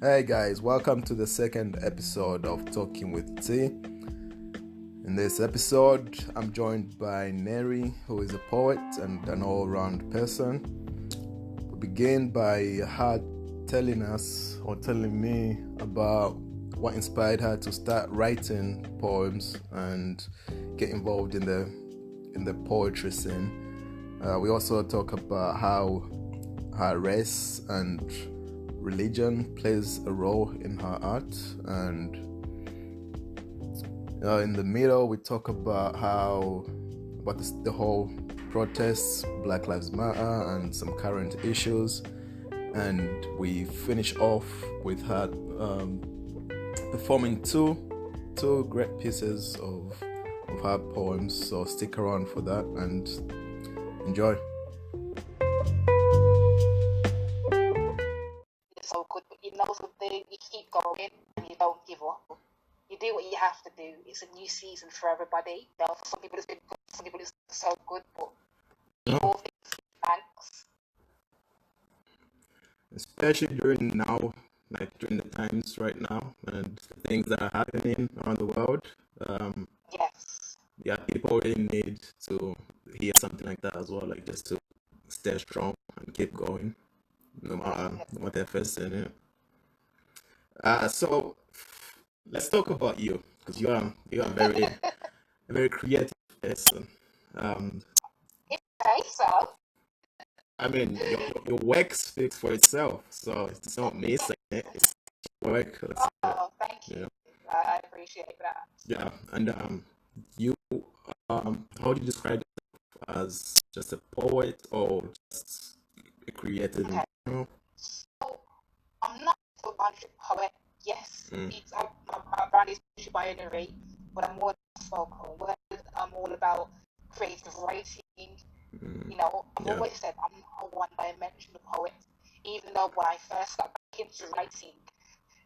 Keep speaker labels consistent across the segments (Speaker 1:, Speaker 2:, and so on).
Speaker 1: Hey guys, welcome to the second episode of Talking with T. In this episode, I'm joined by Neree, who is a poet and an all-round person. We begin by her telling me about what inspired her to start writing poems and get involved in the poetry scene. We also talk about how her race and religion plays a role in her art, and in the middle we talk about the whole protests, Black Lives Matter, and some current issues, and we finish off with her performing two great pieces of her poems. So stick around for that and enjoy.
Speaker 2: So good, but you know something, you keep going and you don't give up. You do what you have to do. It's a new season for everybody. You know, for some people it's been good, some people it's so good, but all things thanks.
Speaker 1: Especially during now, like during the times right now and the things that are happening around the world.
Speaker 2: Yes.
Speaker 1: Yeah, people really need to hear something like that as well, like just to stay strong and keep going, no matter what they're facing. So let's talk about you, because you are a very creative person. Um,
Speaker 2: Okay, so
Speaker 1: I mean, your work speaks for itself, so it's not me saying it; it's your work.
Speaker 2: thank
Speaker 1: Yeah,
Speaker 2: you. I appreciate that.
Speaker 1: yeah, and you how do you describe yourself, as just a poet or just a creative in
Speaker 2: Okay.
Speaker 1: general?
Speaker 2: So I'm not a one-trick poet. Yes,
Speaker 1: Mm,
Speaker 2: it's my background is by Neree, but I'm more spoken word. I'm all about creative writing.
Speaker 1: mm,
Speaker 2: You know, I've
Speaker 1: yeah,
Speaker 2: always said I'm a one-dimensional poet. Even though when I first got back into writing,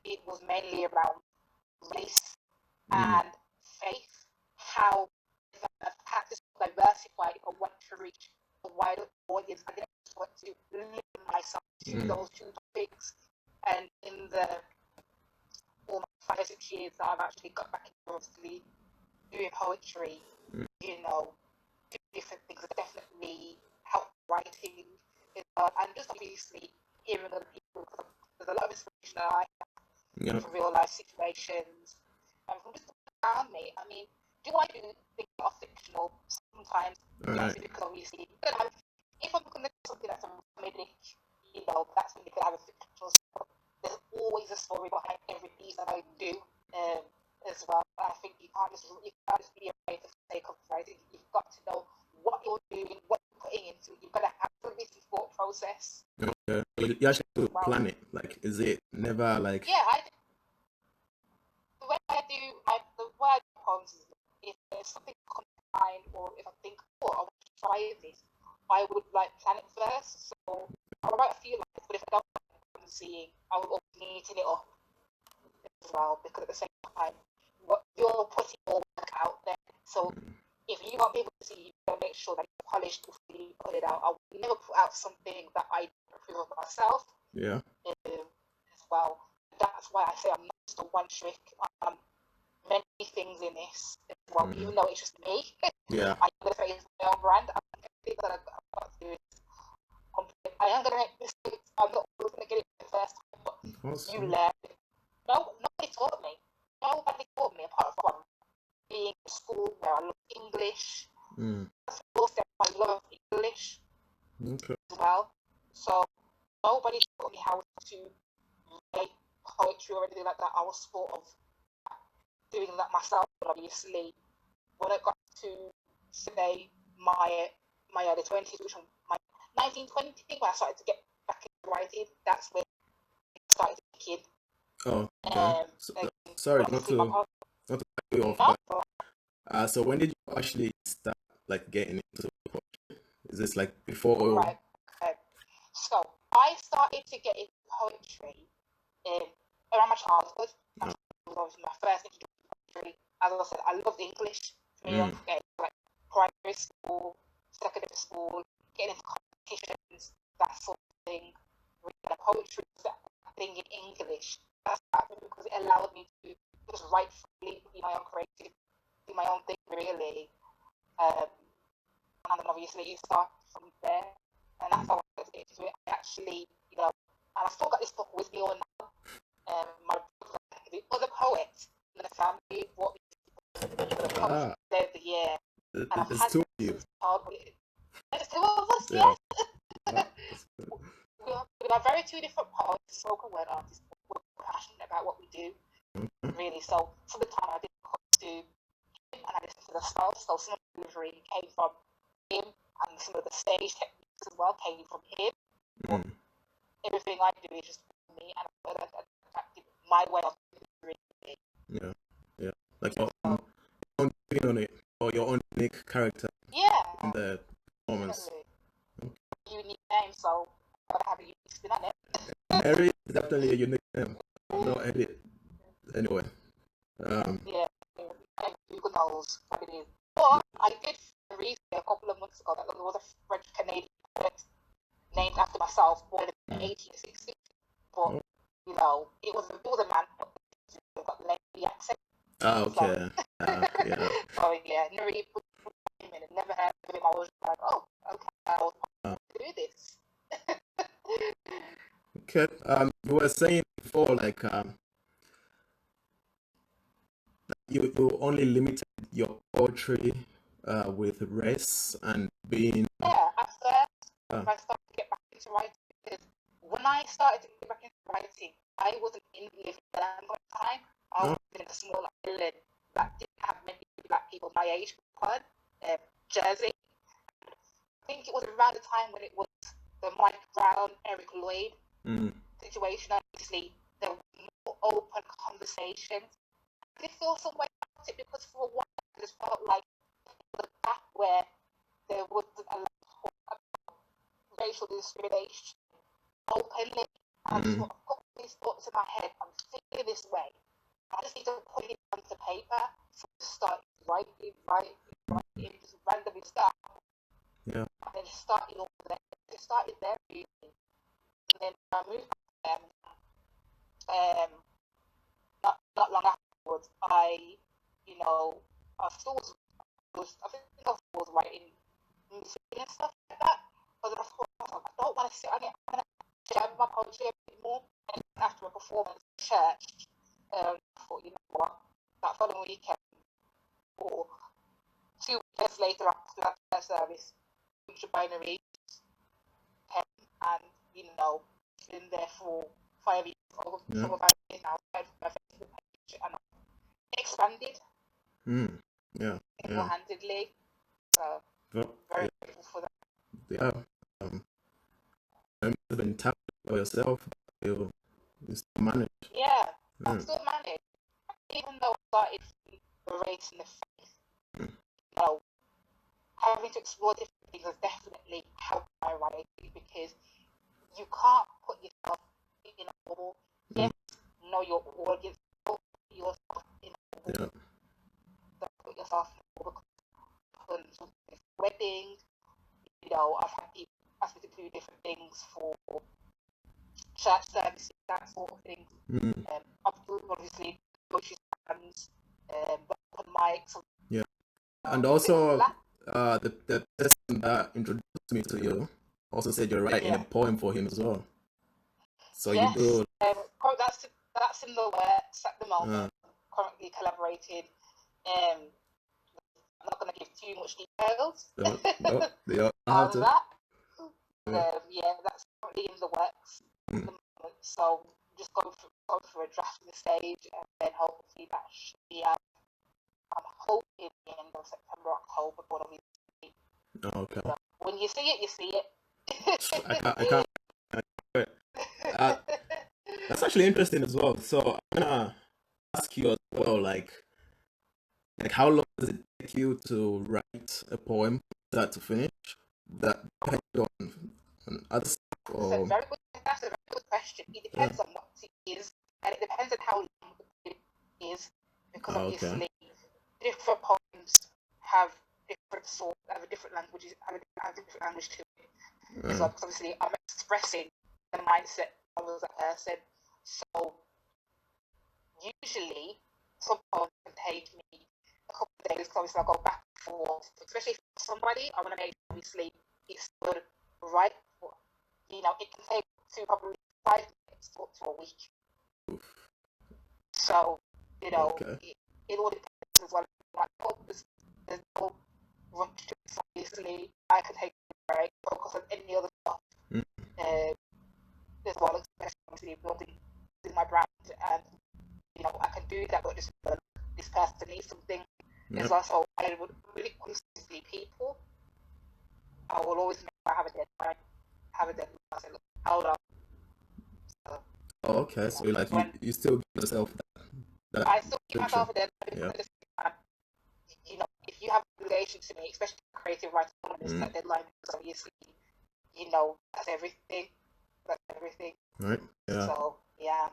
Speaker 2: it was mainly around race
Speaker 1: mm,
Speaker 2: and faith. How I've had to diversify if I want to reach a wider audience. I didn't just want to limit myself to
Speaker 1: mm,
Speaker 2: those two topics. And in the almost 5 or 6 years that I've actually got back into obviously doing poetry,
Speaker 1: mm,
Speaker 2: you know, different things that definitely help writing, and just obviously hearing other people. There's a lot of inspiration that I have
Speaker 1: yeah,
Speaker 2: from real life situations and from just around me. I mean, do I do things that are fictional? Sometimes,
Speaker 1: all
Speaker 2: yes,
Speaker 1: right,
Speaker 2: because obviously, if I'm going to do something that's a comedic, you know, that's when you can have a fictional story. There's always a story behind every piece that I do. Um, as well. I think you can't just be afraid for the sake of writing. You've got to know what you're doing, what you're putting into it. You've got to have a business thought process
Speaker 1: okay. You actually have
Speaker 2: as
Speaker 1: to
Speaker 2: well.
Speaker 1: plan it. Like, is it never like,
Speaker 2: Yeah, the way I do poems is if there's something comes to mind or if I think, oh, I want to try this, I would like plan it first. So I'll write a few lines, but if I don't like what I'm seeing, I will always neaten it up as well because at the same time, what you're putting your work out there. So if you want people to see, you gotta make sure that you're polished before you put it out. I would never put out something that I don't approve of myself
Speaker 1: yeah,
Speaker 2: as well. That's why I say I'm not just a one trick. I'm many things in this as well.
Speaker 1: mm,
Speaker 2: Even though it's just me,
Speaker 1: yeah,
Speaker 2: I'm gonna say it's my own brand. Everything that I've got to do is complete. I am gonna make mistakes. I'm not always gonna get it the first time, but you
Speaker 1: awesome.
Speaker 2: learn. No, nobody taught me. Nobody taught me apart from being in school where I love English.
Speaker 1: Mm,
Speaker 2: That's also I love English
Speaker 1: okay.
Speaker 2: as well. So nobody taught me how to write poetry or anything like that. I was sort of doing that myself, but obviously when I got to say my early 20s, which was my 1920, when I started to get back into writing, that's when it started to kick in.
Speaker 1: Oh, okay.
Speaker 2: Um,
Speaker 1: So,
Speaker 2: and
Speaker 1: sorry,
Speaker 2: obviously my poem,
Speaker 1: not to cut you off,
Speaker 2: no,
Speaker 1: but so when did you actually start like getting into poetry? Is this like before?
Speaker 2: right. Okay. So I started to get into poetry in around my childhood.
Speaker 1: Oh,
Speaker 2: Was my first introduction to poetry. As I said, I loved English from a young
Speaker 1: mm,
Speaker 2: age, like primary school, secondary school, getting into competitions, that sort of thing. Reading poetry, thing in English. That's because it allowed me to just write freely, be my own creative, do my own thing really. And then obviously you start from there, and that's how I got to get into it. I actually, and I still got this book with me all now. My brother, the other poet in the family, brought me the poetry of the year, and I've had
Speaker 1: two of you.
Speaker 2: There's two of us,
Speaker 1: Yeah.
Speaker 2: We are very two different poets, spoken word artists. We're passionate about what we do, really. So from the time I did come to him and I listened to the style, so some of the delivery came from him, and some of the stage techniques as well came from him. Everything I do is just for me, and my way of doing it.
Speaker 1: Yeah. Like your own spin on it, or your own unique character.
Speaker 2: Yeah.
Speaker 1: In the performance.
Speaker 2: Unique name, so I gotta have a unique spin on it.
Speaker 1: Neree is definitely a unique name. No edit. Anyway.
Speaker 2: Yeah. Google knows what it is. But I did read a couple of months ago that there was a French Canadian poet named after myself, born in 1860. But it was a man who got the lady accent.
Speaker 1: Oh, okay. Yeah.
Speaker 2: So yeah, Neree, never heard of him. I was like, oh, okay, I'll do this.
Speaker 1: Okay. You were saying before, like, you only limited your poetry with race and being.
Speaker 2: Yeah, at first, when I started to get back into writing, because when I started to get back into writing, I wasn't in living at the time. I was in a small island that didn't have many black people my age, Jersey. I think it was around the time when it was the Mike Brown, Eric Lloyd situation. Obviously, there were more open conversations. I did feel some way about it because for a while I just felt like the gap where there was a lot of racial discrimination openly. And I just thought, I've got these thoughts in my head. I'm thinking this way. I just need to put it onto paper. So I start writing, just randomly start.
Speaker 1: Yeah.
Speaker 2: And then just started over there. Just started there really. And then I moved back there. Not long afterwards, I still was writing music and stuff like that. But then I thought, I don't want to sit on it. I'm going to share my poetry a bit more. And after a performance in church, I thought, you know what, that following weekend, or 2 weekends later after that church service, which by Neree, and been there for 5 years, over 5 years now. My Facebook page and expanded. Single-handedly. So very grateful for that.
Speaker 1: Yeah. You've been tapped by yourself. You still manage.
Speaker 2: Yeah, I still manage. Even though I started the race in the faith, having to explore different things has definitely helped my writing, because you can't put yourself in a bubble. Yes, know your audience, put yourself in a bubble. Don't put yourself in a bubble. Weddings, I've had people ask me to do different things for church services, that sort of thing. Obviously, coaches stands, open mics.
Speaker 1: Yeah, and also the person that introduced me to you also said you're writing a poem for him as well. So
Speaker 2: yes,
Speaker 1: you do.
Speaker 2: That's in the works at the moment. Currently collaborated. I'm not going to give too much details on that. That's currently in the works at the moment. So just going through a draft of the stage, and then hopefully that should be out. I'm hoping the end of September, October, but obviously.
Speaker 1: Okay.
Speaker 2: So when you see it, you see it.
Speaker 1: I can't. That's actually interesting as well. So I'm gonna ask you as well, like how long does it take you to write a poem, start to finish? That depends on other stuff. Or...
Speaker 2: That's a very good question. It depends on what it is, and it depends on how long it is, because obviously different poems have different languages, have a different language to it. So obviously I'm expressing the mindset of a person. So usually some poems can take me a couple of days, obviously I go back and forth, especially for somebody, I want to make obviously it's good, right? It can take to probably 5 minutes to a week. So,
Speaker 1: Okay.
Speaker 2: it all depends as well. There's no rush to it, obviously. I can take a break, focus on any other stuff. As well, especially building my brand, and I can do that, but just this person needs something. As well, so I would really consistently people. I will always make sure I have a deadline. I say, look, hold on. So,
Speaker 1: Oh, okay. So you still give yourself that
Speaker 2: I still give myself a
Speaker 1: yeah.
Speaker 2: deadline. If you have a relation to me, especially creative writing, that deadline is obviously, that's everything. That's everything.
Speaker 1: Right. Yeah.
Speaker 2: So yeah.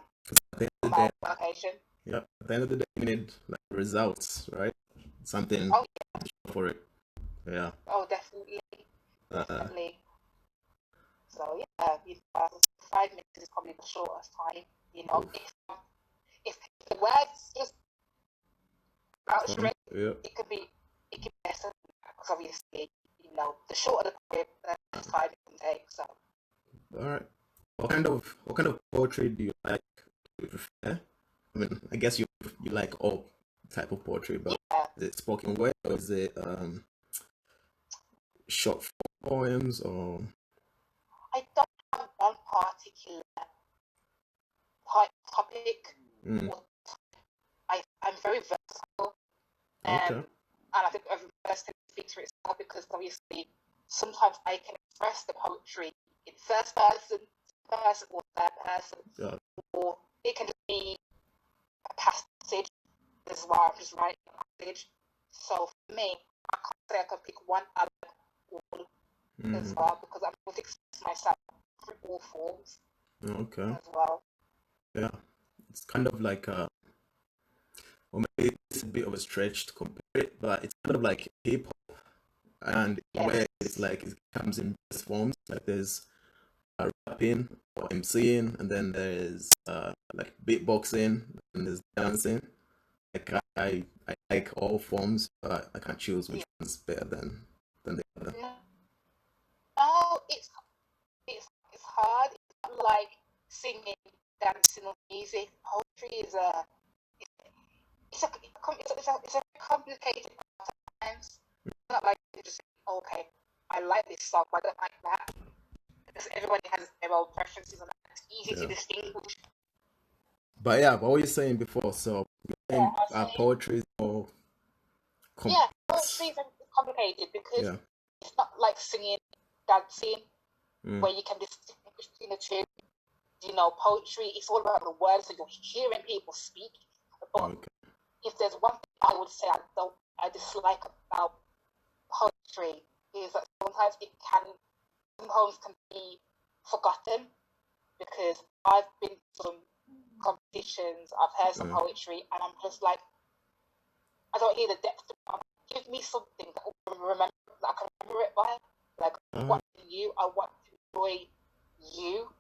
Speaker 1: At the end of the day,
Speaker 2: application.
Speaker 1: yeah. At the end of the day, you need like results, right? Something for it. Yeah.
Speaker 2: Oh, definitely. Definitely. So yeah, 5 minutes is probably the shortest time. If the words just out straight, it could be less than that, because obviously, the shorter the poem, the time it can take. So.
Speaker 1: All right. What kind of poetry do you like? Do you prefer? I mean, I guess you like all type of poetry, but is it spoken word or is it short poems or?
Speaker 2: I don't have one particular topic. I'm very versatile, and I think every person speaks for itself, because obviously sometimes I can express the poetry in first person, or third person, or it can just be a passage as well. I'm just writing a passage. So for me, I can't say I can pick one as well, because I'm able to express myself through all forms.
Speaker 1: Okay.
Speaker 2: As well.
Speaker 1: Yeah, it's kind of like or maybe it's a bit of a stretch to compare it, but it's kind of like hip hop, and where it's like it comes in various forms. Like there's rapping or MCing, and then there's like beatboxing, and there's dancing. Like I like all forms, but I can't choose which one's better than the other.
Speaker 2: Oh, it's hard. It's not like singing, dancing, or music. Poetry is it's a complicated times. It's not like you just say, okay, I like this song, but I don't like that. Because everybody has their own preferences, and it's easy to distinguish.
Speaker 1: But yeah, what were you saying before? So poetry is more complex.
Speaker 2: Poetry is complicated because it's not like singing, dancing, where you can distinguish between the two. Poetry, it's all about the words, so you're hearing people speak. But if there's one thing I would say I dislike about poetry, is that sometimes some poems can be forgotten, because I've been to some competitions, I've heard some poetry, and I'm just like, I don't hear the depth of it. Give me something that I can remember it by. Like, what I want to enjoy you.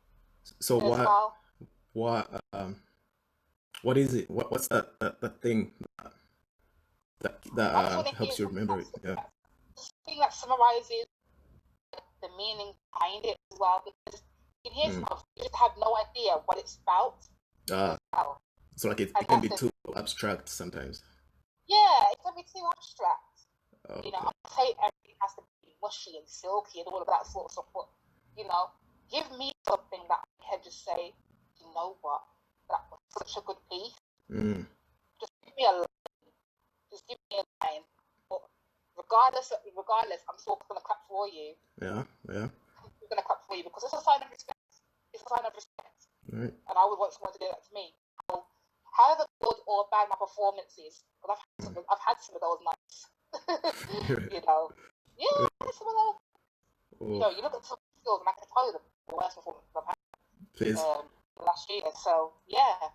Speaker 1: So what is it? What's that thing that helps you remember it? Yeah.
Speaker 2: The thing that summarizes the meaning behind it as well, because you hear stuff, you just have no idea what it's about.
Speaker 1: So like it can be too abstract sometimes.
Speaker 2: Yeah, it can be too abstract. Okay. I say everything has to be mushy and silky and all of that sort of stuff, but give me something that I can just say, you know what, that was such a good piece. Just give me a line. But regardless, I'm still gonna clap for you.
Speaker 1: Yeah.
Speaker 2: I'm gonna clap for you, because it's a sign of respect. It's a sign of respect.
Speaker 1: Right.
Speaker 2: And I would want someone to do that to me. However good or bad my performance is, because I've had some of those nights. Some of those. You look at some skills, and I can tell you the worst performances I've had.
Speaker 1: Please.
Speaker 2: Last year. So yeah,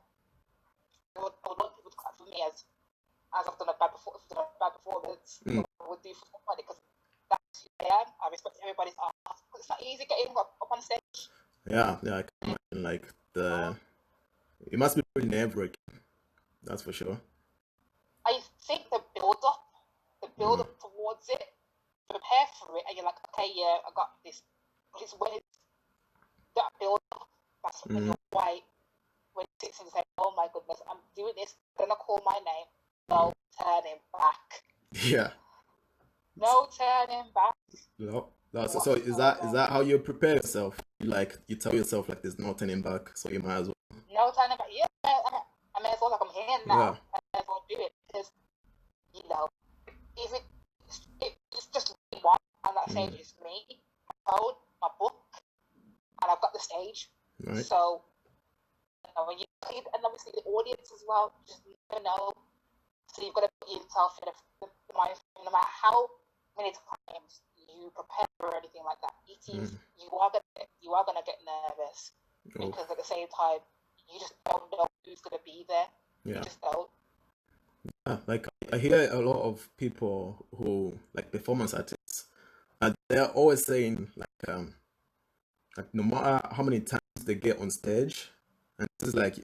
Speaker 2: I would want people to clap for me as I've done a bad performance. I would do for somebody, because that's who I am. I respect everybody's art. It's not easy getting up on stage.
Speaker 1: Yeah, I can imagine like It must be pretty nerve-wracking, that's for sure.
Speaker 2: I think the build
Speaker 1: Mm.
Speaker 2: up towards it, prepare for it, and you're like, okay, yeah, I got this. But it's when it's that build up, that's when
Speaker 1: Mm.
Speaker 2: you're white, when it sits and say, oh my goodness, I'm doing this, I'm gonna call my name.
Speaker 1: Mm.
Speaker 2: No turning back.
Speaker 1: Yeah.
Speaker 2: No turning back.
Speaker 1: No. So is
Speaker 2: Whatsoever.
Speaker 1: that how you prepare yourself? You tell yourself like there's no turning back, so you might as well.
Speaker 2: No turning back. Yeah, I may as well, like, I'm here
Speaker 1: Yeah.
Speaker 2: now. I may as well do it because, you know, if it's just me one, and that stage
Speaker 1: Mm.
Speaker 2: is me, my phone, my book, and I've got the stage.
Speaker 1: Right.
Speaker 2: So, you know, when you and obviously the audience as well, just never know. So you've got to put yourself in the mind, no matter how many times you prepare or anything like that. It is
Speaker 1: Mm.
Speaker 2: you are gonna get nervous
Speaker 1: Oh.
Speaker 2: because at the same time you just don't know who's gonna be there. You
Speaker 1: Yeah.
Speaker 2: just don't.
Speaker 1: Like I hear a lot of people who like performance artists, and they're always saying like no matter how many times they get on stage, and this is like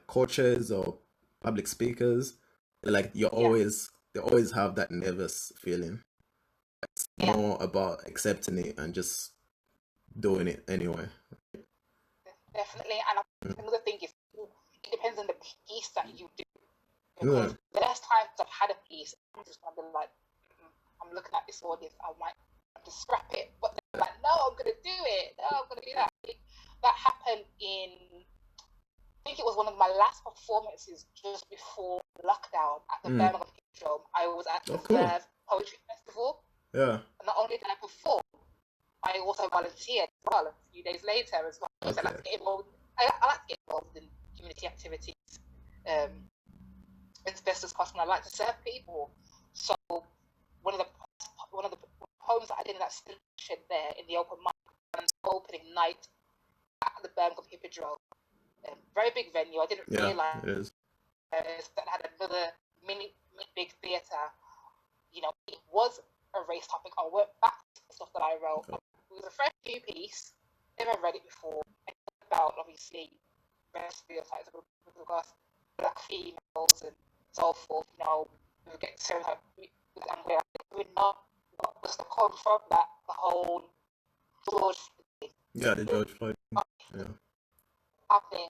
Speaker 1: coaches or public speakers, like
Speaker 2: Yeah,
Speaker 1: they always have that nervous feeling. It's
Speaker 2: yeah,
Speaker 1: more about accepting it and just doing it anyway.
Speaker 2: definitely. And another thing is, it depends on the piece that you do.
Speaker 1: Yeah.
Speaker 2: Because the last times I've had a piece, I'm just gonna be like, I'm looking at this audience, I might have to scrap it, but they're like, no, I'm gonna do it. No, I'm gonna do that. That happened in, I think it was one of my last performances just before lockdown at the
Speaker 1: Mm.
Speaker 2: Birmingham Dome. I was at
Speaker 1: Oh,
Speaker 2: the
Speaker 1: cool.
Speaker 2: Verve Poetry Festival,
Speaker 1: Yeah.
Speaker 2: and not only did I perform, I also volunteered as well a few days later as well. So I like to
Speaker 1: Okay.
Speaker 2: get involved. I like to get involved in community activities as best as possible. I like to serve people. So one of the poems that I did in that selection there in the open mic and opening night at the Birmingham Hippodrome, very big venue. I didn't
Speaker 1: Yeah,
Speaker 2: realise
Speaker 1: it is.
Speaker 2: that had another mini big theatre. You know, it was a race topic. I went back to the stuff that I wrote.
Speaker 1: Oh.
Speaker 2: It was a fresh new piece. Never read it before. About obviously race stereotypes with regards to black females and so forth. You know, we get stereotyped, and we're not what was the come from that the whole George
Speaker 1: Yeah, the George Floyd. Yeah.
Speaker 2: happening.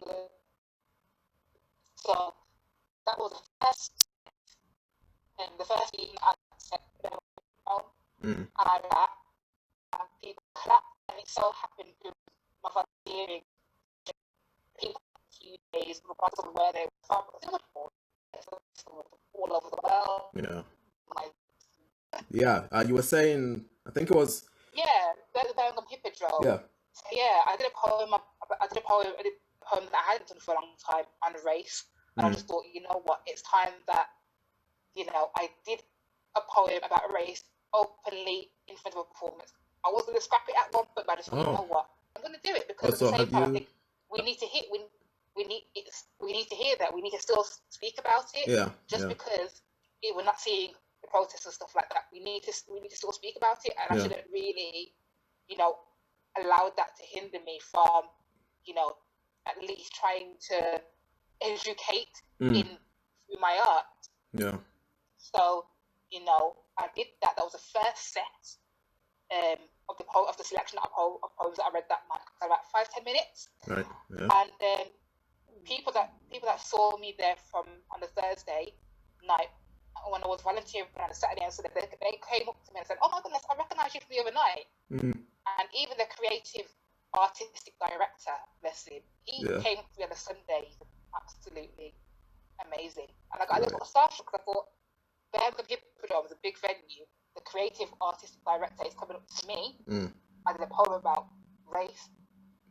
Speaker 2: So that was the first evening I said,
Speaker 1: Mm.
Speaker 2: and I rapped, and people clapped, and it so happened to my volunteering people a few days, regardless of where they were from, Singapore, all over the world.
Speaker 1: Yeah.
Speaker 2: Like,
Speaker 1: Yeah. You were saying, I think it was.
Speaker 2: yeah, the Birmingham Hippodrome.
Speaker 1: Yeah.
Speaker 2: So yeah, I did a poem that I hadn't done for a long time on race, and I
Speaker 1: Mm.
Speaker 2: just thought, you know what, it's time that, you know, I did a poem about race openly in front of a performance. I was going to scrap it at one point, but I just thought, you know what, I'm going to do it because at the
Speaker 1: Also,
Speaker 2: same
Speaker 1: have
Speaker 2: time, I
Speaker 1: you?
Speaker 2: think we need to hear we need to hear that. We need to still speak about it.
Speaker 1: Yeah.
Speaker 2: Just
Speaker 1: Yeah.
Speaker 2: because we're not seeing the protests and stuff like that, we need to still speak about it, and I
Speaker 1: Yeah.
Speaker 2: shouldn't really, you know, allow that to hinder me from, you know, at least trying to educate
Speaker 1: Mm.
Speaker 2: through my art.
Speaker 1: Yeah.
Speaker 2: So, you know, I did that. That was the first set of the selection of poems that I read that night. So about 5-10 minutes,
Speaker 1: Right. Yeah.
Speaker 2: and people that saw me there from on the Thursday night when I was volunteering on the Saturday and Sunday, they came up to me and said, "Oh my goodness, I recognise you from the other night."
Speaker 1: Mm.
Speaker 2: And even the creative artistic director, bless him, he
Speaker 1: Yeah.
Speaker 2: came up to me on the Sunday. He was absolutely amazing, and I got a
Speaker 1: Right.
Speaker 2: little starstruck because I thought, Birmingham Hippodrome is a big venue. The creative artistic director is coming up to me.
Speaker 1: Mm.
Speaker 2: I did a poem about race,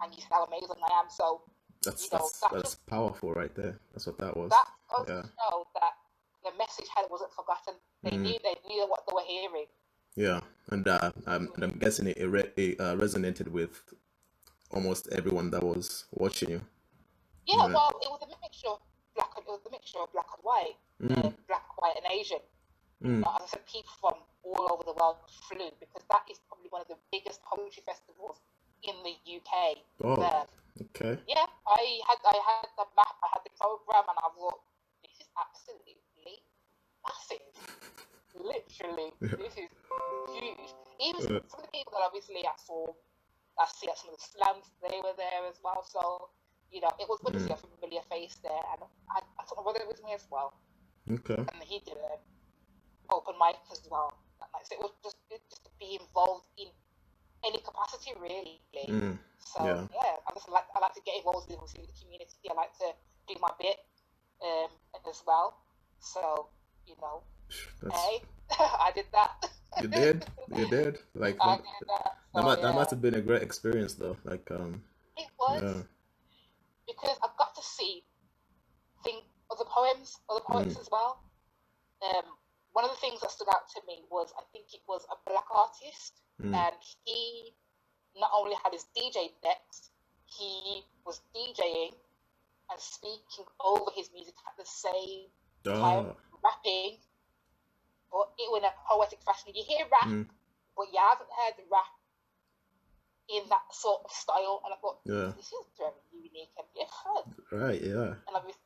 Speaker 2: and you see how amazing I am. So,
Speaker 1: That's
Speaker 2: you know,
Speaker 1: that's powerful right there. That's what that was.
Speaker 2: that goes
Speaker 1: Yeah.
Speaker 2: to show that the message wasn't forgotten. They
Speaker 1: Mm.
Speaker 2: knew what they were hearing.
Speaker 1: Yeah. And I'm guessing it resonated with almost everyone that was watching you.
Speaker 2: Yeah,
Speaker 1: Yeah.
Speaker 2: well, it was a mixture of black and white,
Speaker 1: Mm.
Speaker 2: black, white, and Asian.
Speaker 1: Mm.
Speaker 2: As I said, people from all over the world flew because that is probably one of the biggest poetry festivals in the UK.
Speaker 1: Oh.
Speaker 2: Verve.
Speaker 1: Okay.
Speaker 2: Yeah, I had the map, I had the program, and I thought this is absolutely massive. Literally,
Speaker 1: Yeah.
Speaker 2: this is huge. Even some of the people that obviously I see at some of the slams, they were there as well. So, it was good to see
Speaker 1: Mm.
Speaker 2: a familiar face there. And I took my brother with me as well.
Speaker 1: Okay.
Speaker 2: And he did an open mic as well that night. So it was just to be involved in any capacity, really.
Speaker 1: Mm.
Speaker 2: So,
Speaker 1: Yeah.
Speaker 2: yeah, I like to get involved in the community. I like to do my bit as well. So, you know,
Speaker 1: That's
Speaker 2: hey, I did that.
Speaker 1: you did. You did. Like
Speaker 2: I did that. So,
Speaker 1: that must
Speaker 2: yeah,
Speaker 1: have been a great experience though. Like
Speaker 2: it was
Speaker 1: yeah.
Speaker 2: because I got to see think other
Speaker 1: Mm.
Speaker 2: poets as well. Um, One of the things that stood out to me was I think it was a black artist,
Speaker 1: Mm.
Speaker 2: and he not only had his DJ decks, he was DJing and speaking over his music at the same time,
Speaker 1: Ah.
Speaker 2: rapping, but it was in a poetic fashion. You hear rap,
Speaker 1: Mm.
Speaker 2: but you haven't heard the rap in that sort of style. And I thought,
Speaker 1: Yeah.
Speaker 2: this is very unique and different.
Speaker 1: Right. Yeah.
Speaker 2: And obviously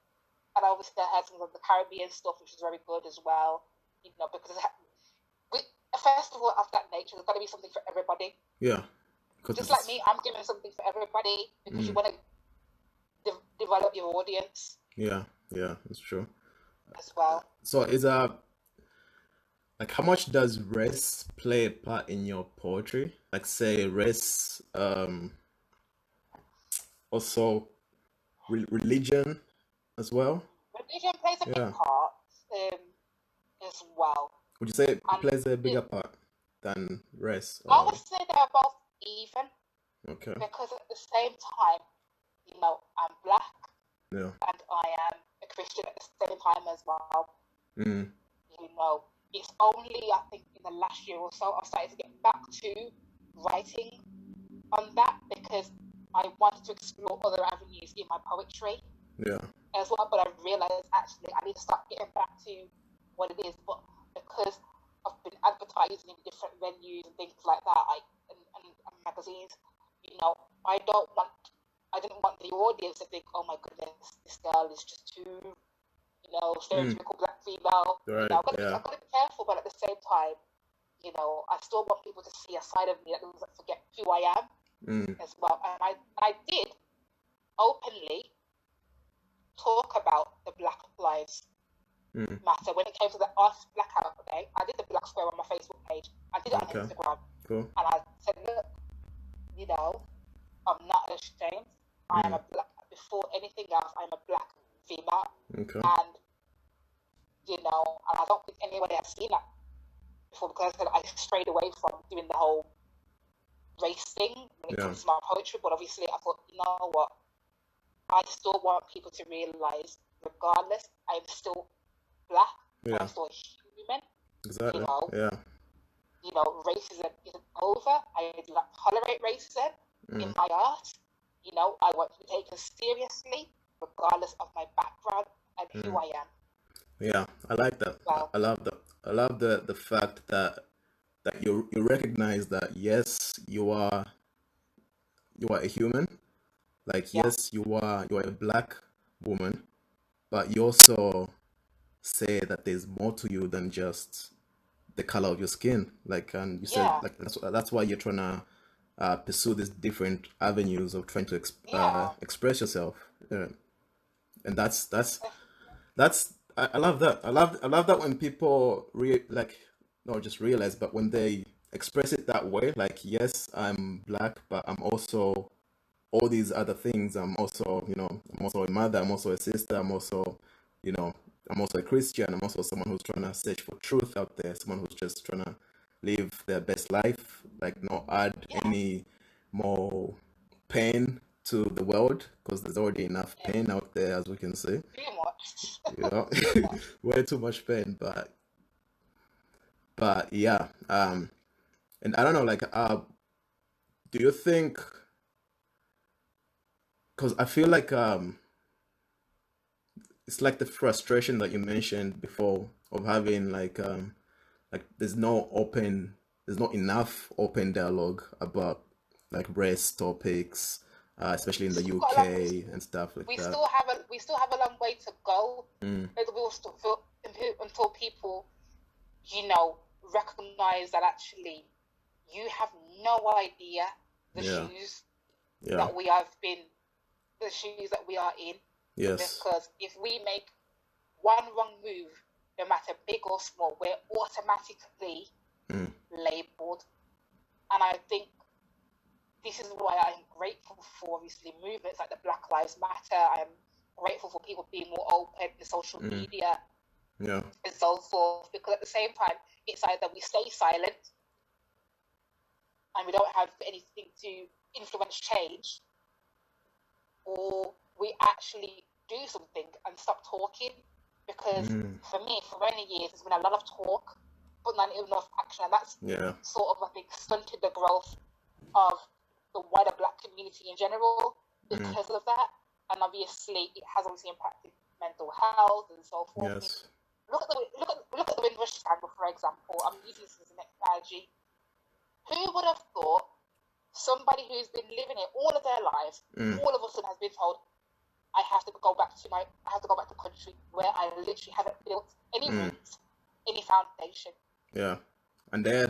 Speaker 2: I had some of the Caribbean stuff, which was very good as well. Because with a festival of that nature, there's got to be something for everybody.
Speaker 1: Yeah. Because
Speaker 2: Just like
Speaker 1: it's
Speaker 2: me, I'm giving something for everybody because you
Speaker 1: mm.
Speaker 2: want to develop your audience
Speaker 1: Yeah. Yeah. It's true.
Speaker 2: as well.
Speaker 1: So is like how much does race play a part in your poetry? Like say race, also religion as well.
Speaker 2: Religion plays a big
Speaker 1: Yeah.
Speaker 2: part um, as well.
Speaker 1: Would you say it
Speaker 2: And
Speaker 1: plays a bigger part than race
Speaker 2: I would
Speaker 1: or
Speaker 2: say they're both even
Speaker 1: okay?
Speaker 2: because at the same time, I'm black
Speaker 1: Yeah.
Speaker 2: and I am a Christian at the same time as well.
Speaker 1: Mm.
Speaker 2: you know, it's only I think in the last year or so I've started to get back to writing on that because I wanted to explore other avenues in my poetry
Speaker 1: Yeah.
Speaker 2: as well. But I realized actually I need to start getting back to what it is. But because I've been advertising in different venues and things like that, and magazines, I don't want I didn't want the audience to think, oh my goodness, this girl is just too
Speaker 1: Mm.
Speaker 2: stereotypical black female.
Speaker 1: Right.
Speaker 2: I've
Speaker 1: Yeah.
Speaker 2: got to be careful, but at the same time, I still want people to see a side of me that doesn't forget who I am
Speaker 1: Mm.
Speaker 2: as well. And I did openly talk about the Black Lives
Speaker 1: Mm.
Speaker 2: Matter when it came to the Artist Blackout Day. I did the Black Square on my Facebook page. I did it on
Speaker 1: Okay.
Speaker 2: Instagram,
Speaker 1: Cool.
Speaker 2: and I said, look, you know, I'm not ashamed. I am
Speaker 1: Mm.
Speaker 2: a black. Before anything else, I'm a black female,
Speaker 1: Okay.
Speaker 2: and and I don't think anybody has seen that before because I strayed away from doing the whole race thing when it
Speaker 1: Yeah.
Speaker 2: comes to my poetry. But obviously, I thought, you know what? I still want people to realize, regardless, I'm still black.
Speaker 1: Yeah.
Speaker 2: I'm still human. You
Speaker 1: Exactly.
Speaker 2: know,
Speaker 1: Yeah.
Speaker 2: Racism isn't over. I do not tolerate racism in
Speaker 1: Mm.
Speaker 2: my art. I want to be taken seriously, regardless of my background and who
Speaker 1: Mm.
Speaker 2: I am.
Speaker 1: Yeah. I like that.
Speaker 2: Well,
Speaker 1: I love that. I love the fact that you recognize that yes, you are a human. Like
Speaker 2: yeah,
Speaker 1: yes, you are a black woman, but you also say that there's more to you than just the color of your skin. Like, and you said
Speaker 2: yeah,
Speaker 1: like that's why you're trying to pursue these different avenues of trying to
Speaker 2: yeah.
Speaker 1: express yourself. And that's I love that. I love that when people like not just realize, but when they express it that way. Like, yes, I'm black, but I'm also all these other things. I'm also, I'm also a mother. I'm also a sister. I'm also, you know, I'm also a Christian. I'm also someone who's trying to search for truth out there. Someone who's just trying to live their best life, like not add
Speaker 2: Yeah,
Speaker 1: any more pain to the world because there's already enough
Speaker 2: yeah,
Speaker 1: pain out there, as we can see.
Speaker 2: too much.
Speaker 1: You know,
Speaker 2: Too much.
Speaker 1: way too much pain. But yeah, and I don't know, like, do you think? Because I feel it's like the frustration that you mentioned before of having like there's not enough open dialogue about like race topics, especially in the
Speaker 2: We've got a long,
Speaker 1: UK and stuff like that.
Speaker 2: we still have a long way to go.
Speaker 1: Mm.
Speaker 2: We will still feel, until people, recognize that actually you have no idea the
Speaker 1: Yeah.
Speaker 2: shoes
Speaker 1: Yeah.
Speaker 2: that we have been, the shoes that we are in.
Speaker 1: Yes.
Speaker 2: Because if we make one wrong move, no matter big or small, we're automatically labeled. And I think this is why I'm grateful for, obviously, movements like the Black Lives Matter. I'm grateful for people being more open in social media
Speaker 1: Yeah.
Speaker 2: and so forth. Because at the same time, it's either we stay silent and we don't have anything to influence change, or we actually do something and stop talking. Because for me, for many years, there's been a lot of talk, but not enough action. And that's sort of, I think, stunted the growth of the wider Black community in general because of that. And obviously, it has obviously impacted mental health and so forth.
Speaker 1: Yes.
Speaker 2: Look at the Windrush scandal, for example. I'm using this as an analogy. Who would have thought somebody who's been living it all of their lives, all of a sudden has been told, I have to go back to the country where I literally haven't built any roots, any foundation.
Speaker 1: Yeah, and they're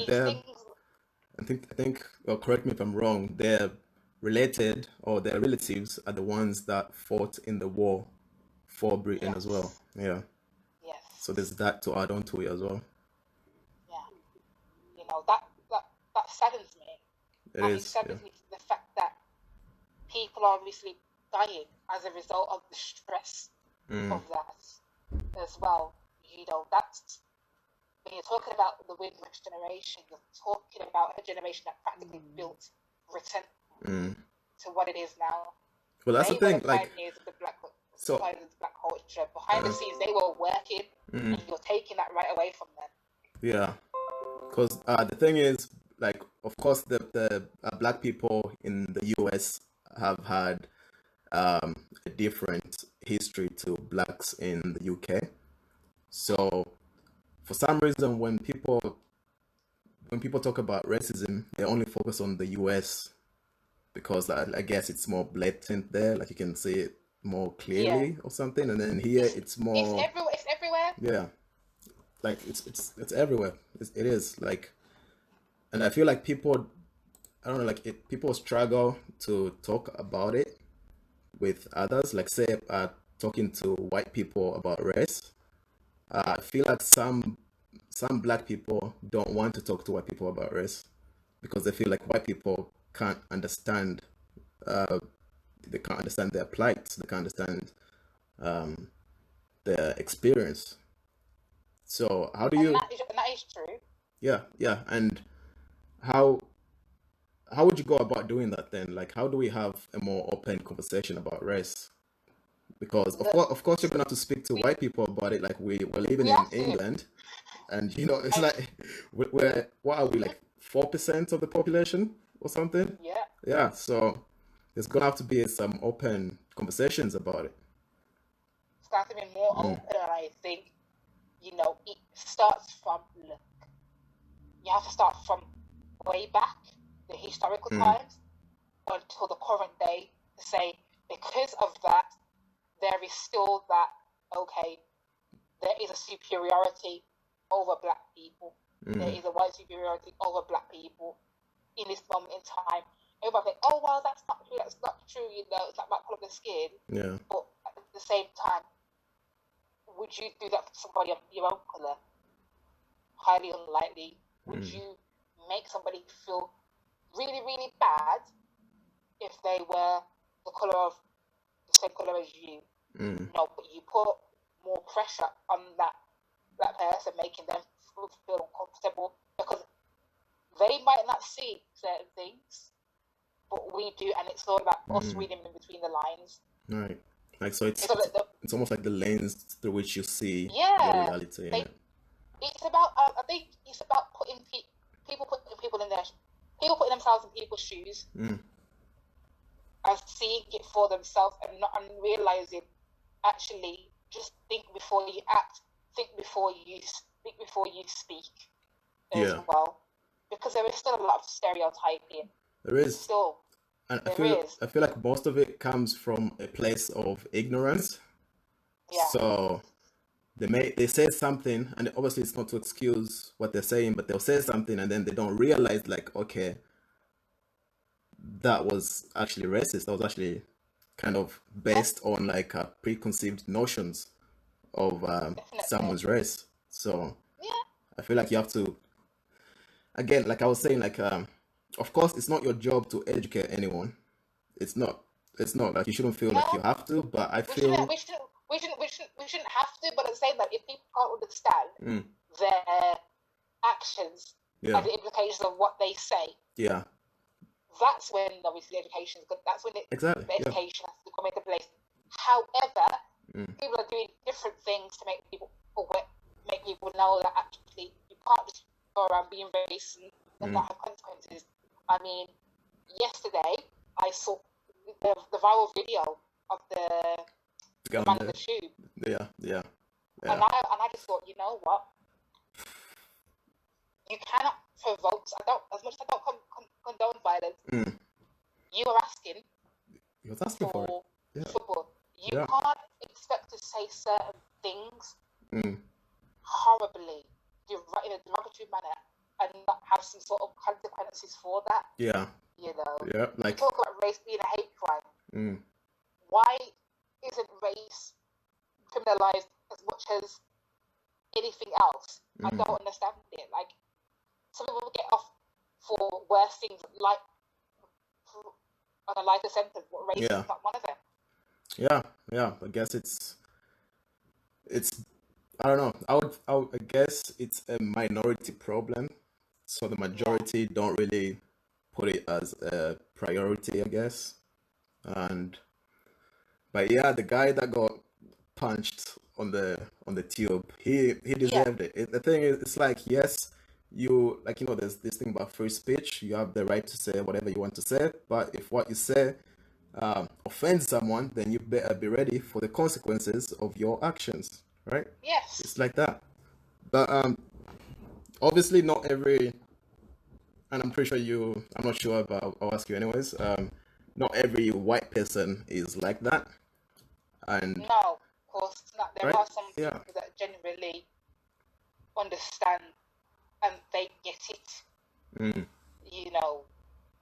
Speaker 1: I think well, correct me if I'm wrong, they're related, or their relatives are the ones that fought in the war for Britain as well. Yeah.
Speaker 2: Yes.
Speaker 1: So there's that to add on to it as well.
Speaker 2: Yeah. That saddens me.
Speaker 1: It
Speaker 2: saddens me, the fact that people are obviously dying as a result of the stress of that as well. That's when you're talking about the Windrush generation, you're talking about a generation that practically built Britain to what it is now.
Speaker 1: Well, that's the thing. Like,
Speaker 2: pioneers of the black culture. Behind the scenes, they were working, and you're taking that right away from them.
Speaker 1: Yeah, because the thing is, like, of course, the black people in the US have had a different history to blacks in the UK. So for some reason, when people talk about racism, they only focus on the US because I guess it's more blatant there, like you can see it more clearly or something. And then here it's more,
Speaker 2: it's everywhere.
Speaker 1: Yeah, like it's everywhere. It is like, and I feel like people, I don't know, like people struggle to talk about it with others. Like, say, talking to white people about race. I feel like some black people don't want to talk to white people about race because they feel like white people can't understand. They can't understand their plight. They can't understand their experience. So how do you?
Speaker 2: And that is true.
Speaker 1: Yeah. And how would you go about doing that then? Like, how do we have a more open conversation about race? Because of course you're gonna have to speak to white people about it. Like, we're living in England, and it's like we're what are we, like 4% of the population or something? Yeah. So there's gonna have to be some open conversations about it.
Speaker 2: It's got to be more open, and I think it starts from you have to start from way back, the historical times, until the current day, to say, because of that, there is still that, okay, there is a superiority over black people. There is a white superiority over black people in this moment in time. Everybody think, oh, well, that's not true, it's not about color of the skin.
Speaker 1: Yeah.
Speaker 2: But at the same time, would you do that for somebody of your own color? Highly unlikely. Would you make somebody feel really, really bad if they were the same color as you? No, but you put more pressure on that person, making them feel uncomfortable because they might not see certain things, but we do, and it's all about us reading in between the lines.
Speaker 1: Right. Like, so it's almost like the lens through which you see your reality.
Speaker 2: It's about I think it's about putting putting themselves in people's shoes and seeing it for themselves, and realizing, actually, just think before you act, think before you speak as well, because there is still a lot of stereotyping.
Speaker 1: There is
Speaker 2: still
Speaker 1: And
Speaker 2: There is.
Speaker 1: I feel like most of it comes from a place of ignorance.
Speaker 2: Yeah.
Speaker 1: So they say something, and obviously it's not to excuse what they're saying, but they'll say something and then they don't realize, like, okay, that was actually racist. That was actually kind of
Speaker 2: Yeah.
Speaker 1: based on like preconceived notions of
Speaker 2: Definitely.
Speaker 1: someone's race. So
Speaker 2: Yeah.
Speaker 1: I feel like you have to, again, like I was saying, like of course it's not your job to educate anyone. It's not. It's not like you shouldn't feel like you
Speaker 2: No.
Speaker 1: have to. But I
Speaker 2: We shouldn't.
Speaker 1: feel,
Speaker 2: We shouldn't. We shouldn't have to. But at the same time, if people can't understand
Speaker 1: mm,
Speaker 2: their actions
Speaker 1: yeah,
Speaker 2: and the implications of what they say,
Speaker 1: yeah,
Speaker 2: that's when obviously education is good. That's when
Speaker 1: exactly,
Speaker 2: the
Speaker 1: yeah,
Speaker 2: education has to come into place. However,
Speaker 1: mm,
Speaker 2: people are doing different things to make people aware, make people know that actually you can't just go around being racist and
Speaker 1: mm,
Speaker 2: not have consequences. I mean, yesterday I saw the viral video of
Speaker 1: to get
Speaker 2: the
Speaker 1: on
Speaker 2: man in the
Speaker 1: the,
Speaker 2: tube,
Speaker 1: yeah, yeah,
Speaker 2: and
Speaker 1: yeah,
Speaker 2: I just thought, you know what, you cannot provoke. I don't, as much as I don't condone violence.
Speaker 1: mm.
Speaker 2: You are asking
Speaker 1: He was asking for it,
Speaker 2: for
Speaker 1: yeah,
Speaker 2: trouble. You
Speaker 1: yeah,
Speaker 2: can't expect to say certain things
Speaker 1: mm,
Speaker 2: horribly, in a derogatory manner, and not have some sort of consequences for that.
Speaker 1: yeah,
Speaker 2: You know,
Speaker 1: yeah,
Speaker 2: we
Speaker 1: like,
Speaker 2: talk about race being a hate crime.
Speaker 1: mm,
Speaker 2: Why isn't race criminalized as much as anything else? I
Speaker 1: mm,
Speaker 2: don't understand it. Like, some people get off for worse things, like on a lighter sentence, but race
Speaker 1: yeah,
Speaker 2: is not one of them.
Speaker 1: yeah, yeah. I guess it's I don't know. I guess it's a minority problem. So the
Speaker 2: Yeah,
Speaker 1: majority don't really put it as a priority, I guess. And but yeah, the guy that got punched on the tube, he
Speaker 2: yeah,
Speaker 1: deserved it. The thing is, it's like, yes, you, like, there's this thing about free speech. You have the right to say whatever you want to say, but if what you say offends someone, then you better be ready for the consequences of your actions, right?
Speaker 2: yes.
Speaker 1: It's like that. But obviously not every, and I'm pretty sure I'm not sure, but I'll ask you anyways. Not every white person is like that, and
Speaker 2: No, of course not. There
Speaker 1: right,
Speaker 2: are some
Speaker 1: yeah,
Speaker 2: people that genuinely understand and they get it.
Speaker 1: mm,
Speaker 2: You know,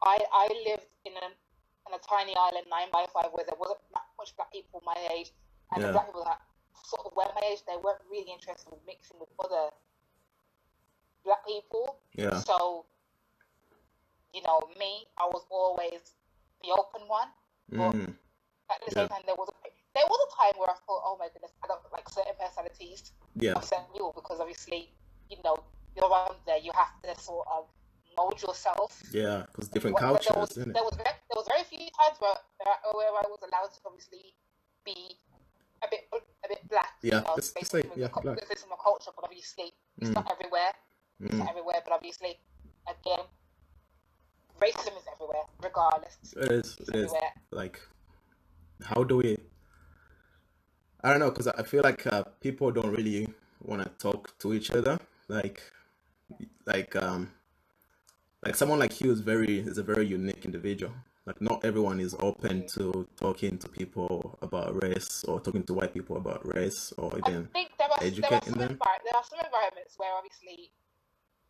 Speaker 2: I lived in a tiny island 9x5 where there wasn't much black people my age, and the
Speaker 1: yeah,
Speaker 2: black people that sort of were my age, they weren't really interested in mixing with other black people.
Speaker 1: yeah,
Speaker 2: So, me, I was always the open one, but
Speaker 1: mm,
Speaker 2: at the
Speaker 1: yeah,
Speaker 2: same time, there was a time where I thought, oh my goodness, I don't like certain personalities
Speaker 1: yeah,
Speaker 2: of certain people because obviously, you're around there, you have to sort of mold yourself.
Speaker 1: yeah, because different
Speaker 2: But there was
Speaker 1: cultures, isn't it?
Speaker 2: very few times where I was allowed to obviously be a bit black,
Speaker 1: Yeah, just
Speaker 2: based on
Speaker 1: say, yeah, black.
Speaker 2: my culture. But obviously, it's
Speaker 1: Mm,
Speaker 2: not everywhere. It's
Speaker 1: mm,
Speaker 2: not everywhere. But obviously, again, racism is everywhere, regardless.
Speaker 1: it is,
Speaker 2: It's
Speaker 1: it is.
Speaker 2: everywhere.
Speaker 1: Like, how do we? I don't know, because I feel like people don't really want to talk to each other. Like, like someone like you is a very unique individual. Like not everyone is open
Speaker 2: Mm.
Speaker 1: to talking to people about race or talking to white people about race or
Speaker 2: I
Speaker 1: even
Speaker 2: think there are
Speaker 1: educating them.
Speaker 2: some environments where obviously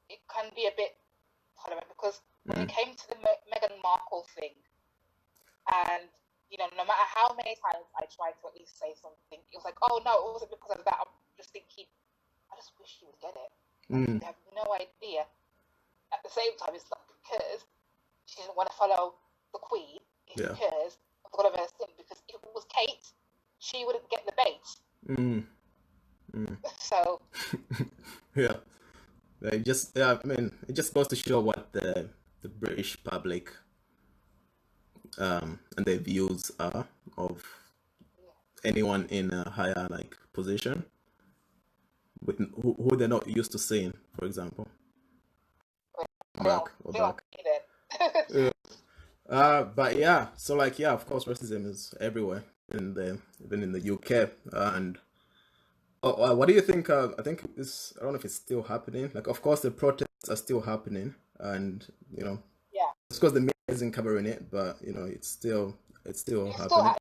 Speaker 2: it can be a bit tolerant because when it
Speaker 1: Mm,
Speaker 2: came to the Meghan Markle thing, and no matter how many times I tried to at least say something, it was like, oh no, it wasn't because of that. I'm just thinking, I just wish you would get it. Like,
Speaker 1: mm,
Speaker 2: they have no idea. At the same time, it's not because she didn't want to follow the Queen. It's
Speaker 1: yeah.
Speaker 2: because of one of her sin. Because if it was Kate, she wouldn't get the bait.
Speaker 1: Mm, mm.
Speaker 2: So
Speaker 1: Yeah. It just, yeah, I mean, it just goes to show what the British public and their views are of anyone in a higher like position with who they're not used to seeing, for example, black or
Speaker 2: they don't
Speaker 1: dark.
Speaker 2: get it.
Speaker 1: Yeah. But yeah, so like yeah, of course, racism is everywhere in the even in the UK. And what do you think? I think I don't know if it's still happening. Like, of course, the protests are still happening, and
Speaker 2: Yeah.
Speaker 1: because the media isn't covering it, but it's still happening.
Speaker 2: Still happening.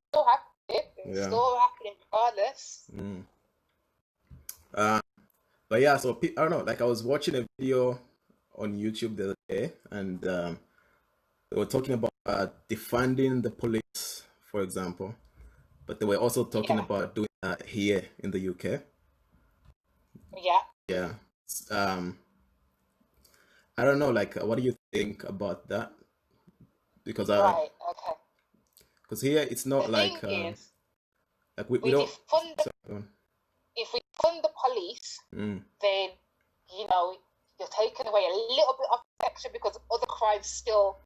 Speaker 2: It's
Speaker 1: Yeah.
Speaker 2: still happening regardless.
Speaker 1: But yeah, so I don't know. Like I was watching a video on YouTube the other day, and they were talking about defunding the police, for example. But they were also talking about doing that here in the UK.
Speaker 2: Yeah.
Speaker 1: Yeah. I don't know. Like, what do you think about that? Because
Speaker 2: Right. Okay.
Speaker 1: because here it's not
Speaker 2: The
Speaker 1: like
Speaker 2: thing is,
Speaker 1: we don't. Sorry, go on.
Speaker 2: if we fund the police,
Speaker 1: Mm.
Speaker 2: then you're taking away a little bit of protection because other crimes still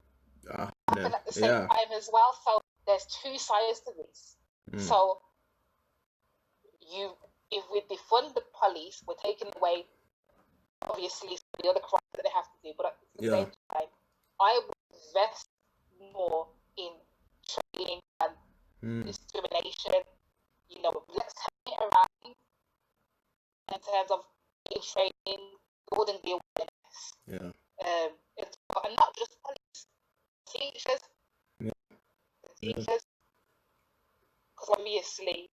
Speaker 2: happen at the same time as well. So there's two sides to this. So if we defund the police, we're taking away obviously the other crimes that they have to do, but at the same time, I would invest more in training and discrimination. Let's turn it around in terms of training, building the awareness.
Speaker 1: Yeah.
Speaker 2: And not just police, teachers.
Speaker 1: Yeah.
Speaker 2: Teachers, because obviously,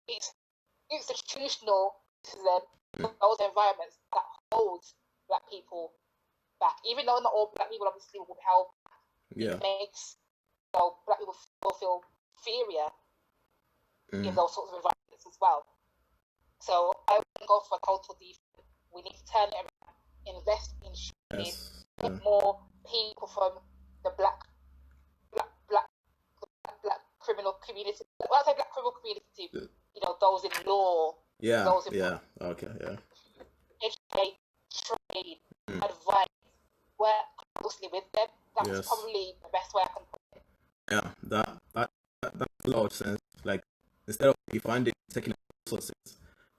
Speaker 2: it's institutional to those environments that holds Black people back. Even though not all Black people obviously will help, it makes Black people feel inferior in those sorts of environments as well. So I wouldn't go for a total defund. We need to turn it around, invest in training, get more people from the black criminal community. When I say Black criminal community, those in law. Those in educate, train, advise, work closely with them. That's probably the best way I can put it.
Speaker 1: Yeah, that makes a lot of sense. Like instead of defunding taking resources,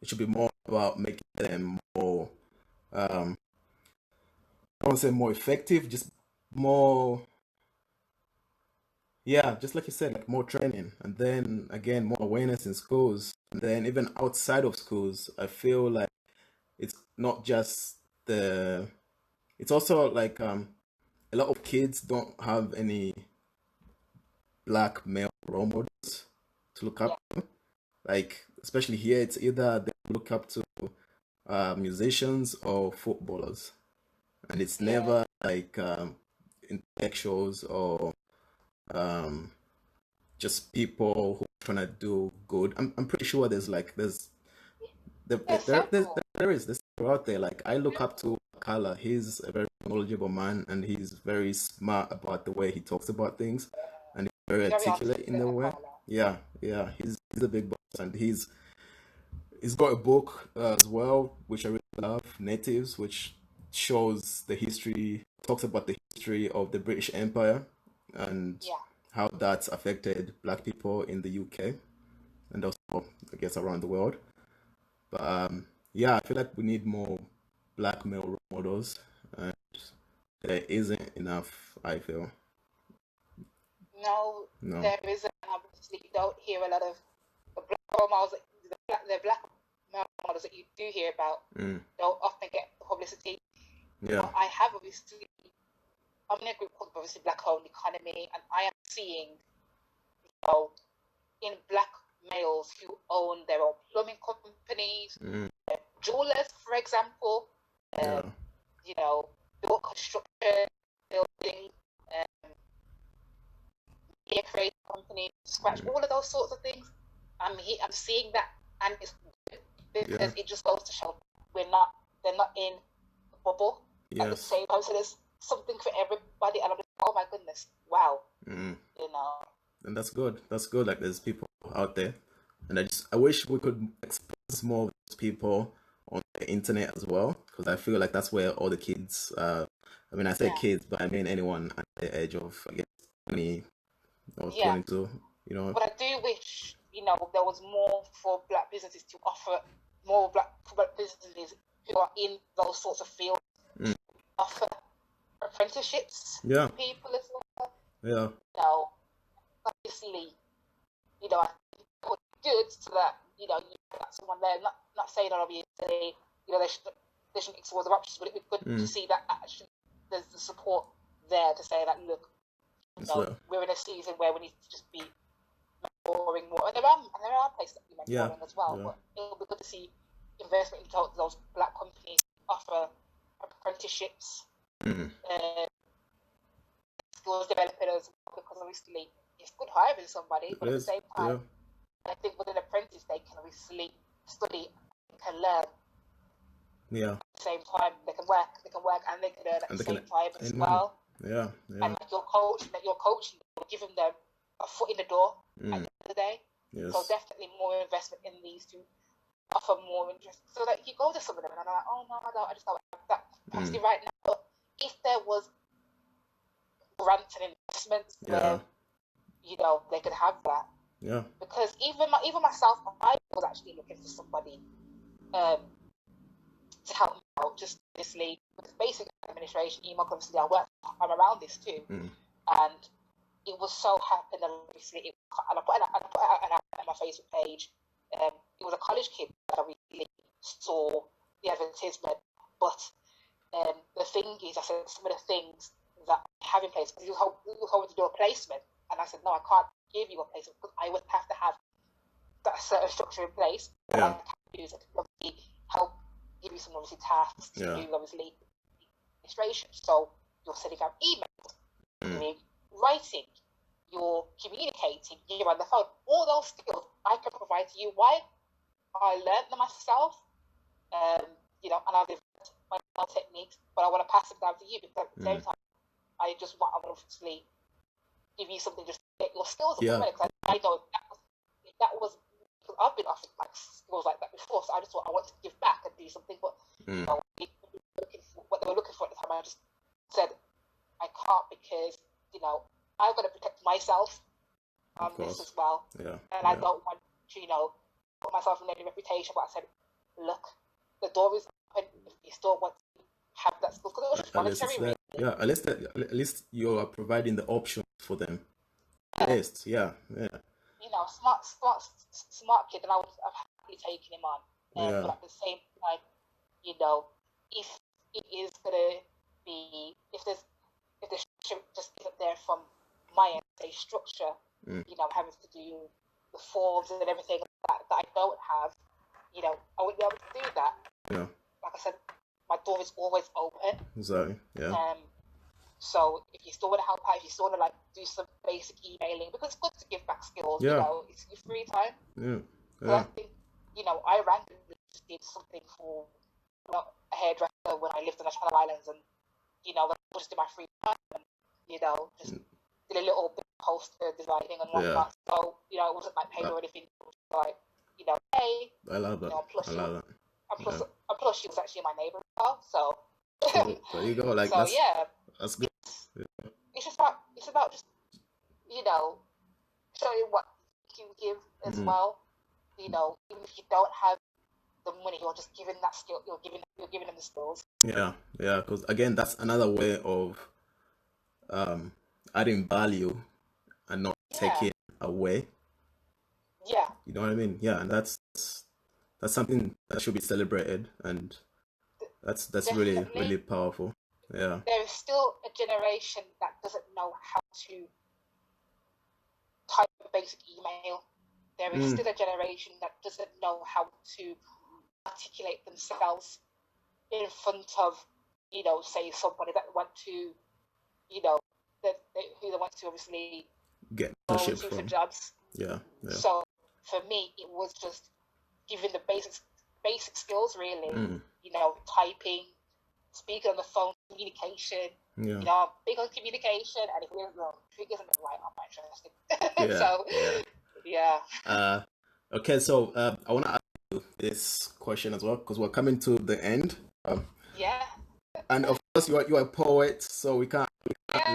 Speaker 1: it should be more about making them more I don't want to say more effective, just more just like you said, like more training, and then again more awareness in schools, and then even outside of schools. I feel like it's not just it's also like a lot of kids don't have any Black male role models to look up to. Like especially here, it's either they look up to musicians or footballers, and it's never like intellectuals or just people who are trying to do good. I'm pretty sure there's people out there. Like I look up to Kala. He's a very knowledgeable man, and he's very smart about the way he talks about things, and he's very articulate in the way. Yeah, he's a big boss, and he's got a book as well, which I really love, Natives, which shows the history, talks about the history of the British Empire and how that's affected Black people in the UK and also, I guess, around the world. But I feel like we need more Black male role models, and there isn't enough, I feel.
Speaker 2: No. There isn't. Obviously, you don't hear a lot of the Black role models. The Black male models that you do hear about don't often get the publicity. I have obviously. I'm in a group called obviously Black-owned economy, and I am seeing, in Black males who own their own plumbing companies, jewelers, for example, build construction, building, media creative companies, scratch, all of those sorts of things. I'm seeing that, and it's good because it just goes to show they're not in a bubble at the same time. So there's something for everybody, and I'm just, oh my goodness, wow,
Speaker 1: And that's good. That's good. Like there's people out there, and I wish we could expose more of those people on the internet as well, because I feel like that's where all the kids. I mean, I say kids, but I mean anyone at the age of, I guess, 20 or 22.
Speaker 2: But I do wish there was more for Black businesses to offer, more Black businesses who are in those sorts of fields offer apprenticeships to people as well. Obviously, I think it would be good so that you got someone there. Not saying that obviously they shouldn't explore the options, but it would be good to see that actually there's the support there to say that, look,
Speaker 1: So,
Speaker 2: we're in a season where we need to just be mentoring more. And there are places that we mentoring as well, but it'll be good to see investment into those black companies offer apprenticeships, skills developing as well, because obviously it's good hiring somebody, but at the same time, I think with an apprentice they can obviously study and can learn.
Speaker 1: Yeah.
Speaker 2: At the same time, they can work and they can learn at the same time as well.
Speaker 1: Yeah.
Speaker 2: And like you're coaching, you're giving them a foot in the door at the end of the day.
Speaker 1: Yes.
Speaker 2: So definitely more investment in these to offer more interest. So that you go to some of them and I'm like, oh no, I just don't have that capacity right now. But if there was grants and investments where they could have that.
Speaker 1: Yeah.
Speaker 2: Because even myself, I was actually looking for somebody to help me out, just obviously with basic administration, email, obviously I'm around this too. And it was so happened that obviously and I put it on my Facebook page. It was a college kid that I really saw the advertisement, but the thing is, I said some of the things that I have in place, because he was hoping to do a placement, and I said, no, I can't give you a placement because I would have to have that certain structure in place.
Speaker 1: Yeah.
Speaker 2: I can use it to obviously help give you some obviously tasks to do obviously administration. So you're sending out emails, you're writing, you're communicating, you're on the phone. All those skills I can provide to you. Why? I learned them myself, and I've developed my own techniques, but I want to pass them down to you because at the same time, I want to obviously give you something just to get your skills up. Because I know that was because I've been offered like skills like that before, so I just thought I want to give back and do something. But what they were looking for at the time, I just said I can't because I've got to protect myself on this as well, and I don't want to put myself in any reputation. But I said, look, the door is open if you still want to have that skill, because it was just voluntary.
Speaker 1: Yeah, at least you are providing the option for them. Yes, yeah.
Speaker 2: Smart kid, and I've happily taken him on. But at the same time, if it is gonna be, if the structure just isn't there from my end, say structure, having to do the forms and everything that I don't have, I wouldn't be able to do that.
Speaker 1: Yeah.
Speaker 2: Like I said, my door is always open.
Speaker 1: Exactly. Yeah.
Speaker 2: So if you still want to help out, if you still want to do some basic emailing, because it's good to give back skills. It's your free time. So I think I randomly just did something for a hairdresser when I lived in the Channel Islands, and I just did my free time, and just did a little bit of poster designing and whatnot. So it wasn't like paid or anything. It was like hey,
Speaker 1: I love that.
Speaker 2: Plus
Speaker 1: I love that.
Speaker 2: And plus she was actually my neighbor as well. So
Speaker 1: there you go. Like
Speaker 2: so
Speaker 1: that's good.
Speaker 2: It's about just showing what you can give as well. Even if you don't have the money, you're just giving that skill. You're giving them the skills.
Speaker 1: Yeah. Because again, that's another way of adding value and not taking away.
Speaker 2: Yeah.
Speaker 1: You know what I mean? Yeah, and that's something that should be celebrated, and that's really, really powerful. Yeah.
Speaker 2: There is still a generation that doesn't know how to type a basic email. There is still a generation that doesn't know how to articulate themselves in front of, say somebody that want to, who they want to obviously
Speaker 1: get
Speaker 2: go to for jobs.
Speaker 1: Yeah.
Speaker 2: So for me, it was just giving the basic skills really. Typing, speaking on the phone, communication. I'm big on communication, and if it isn't right, I'm not interested.
Speaker 1: Okay, so I want to ask you this question as well, because we're coming to the end. And of course, you are a poet, so we can't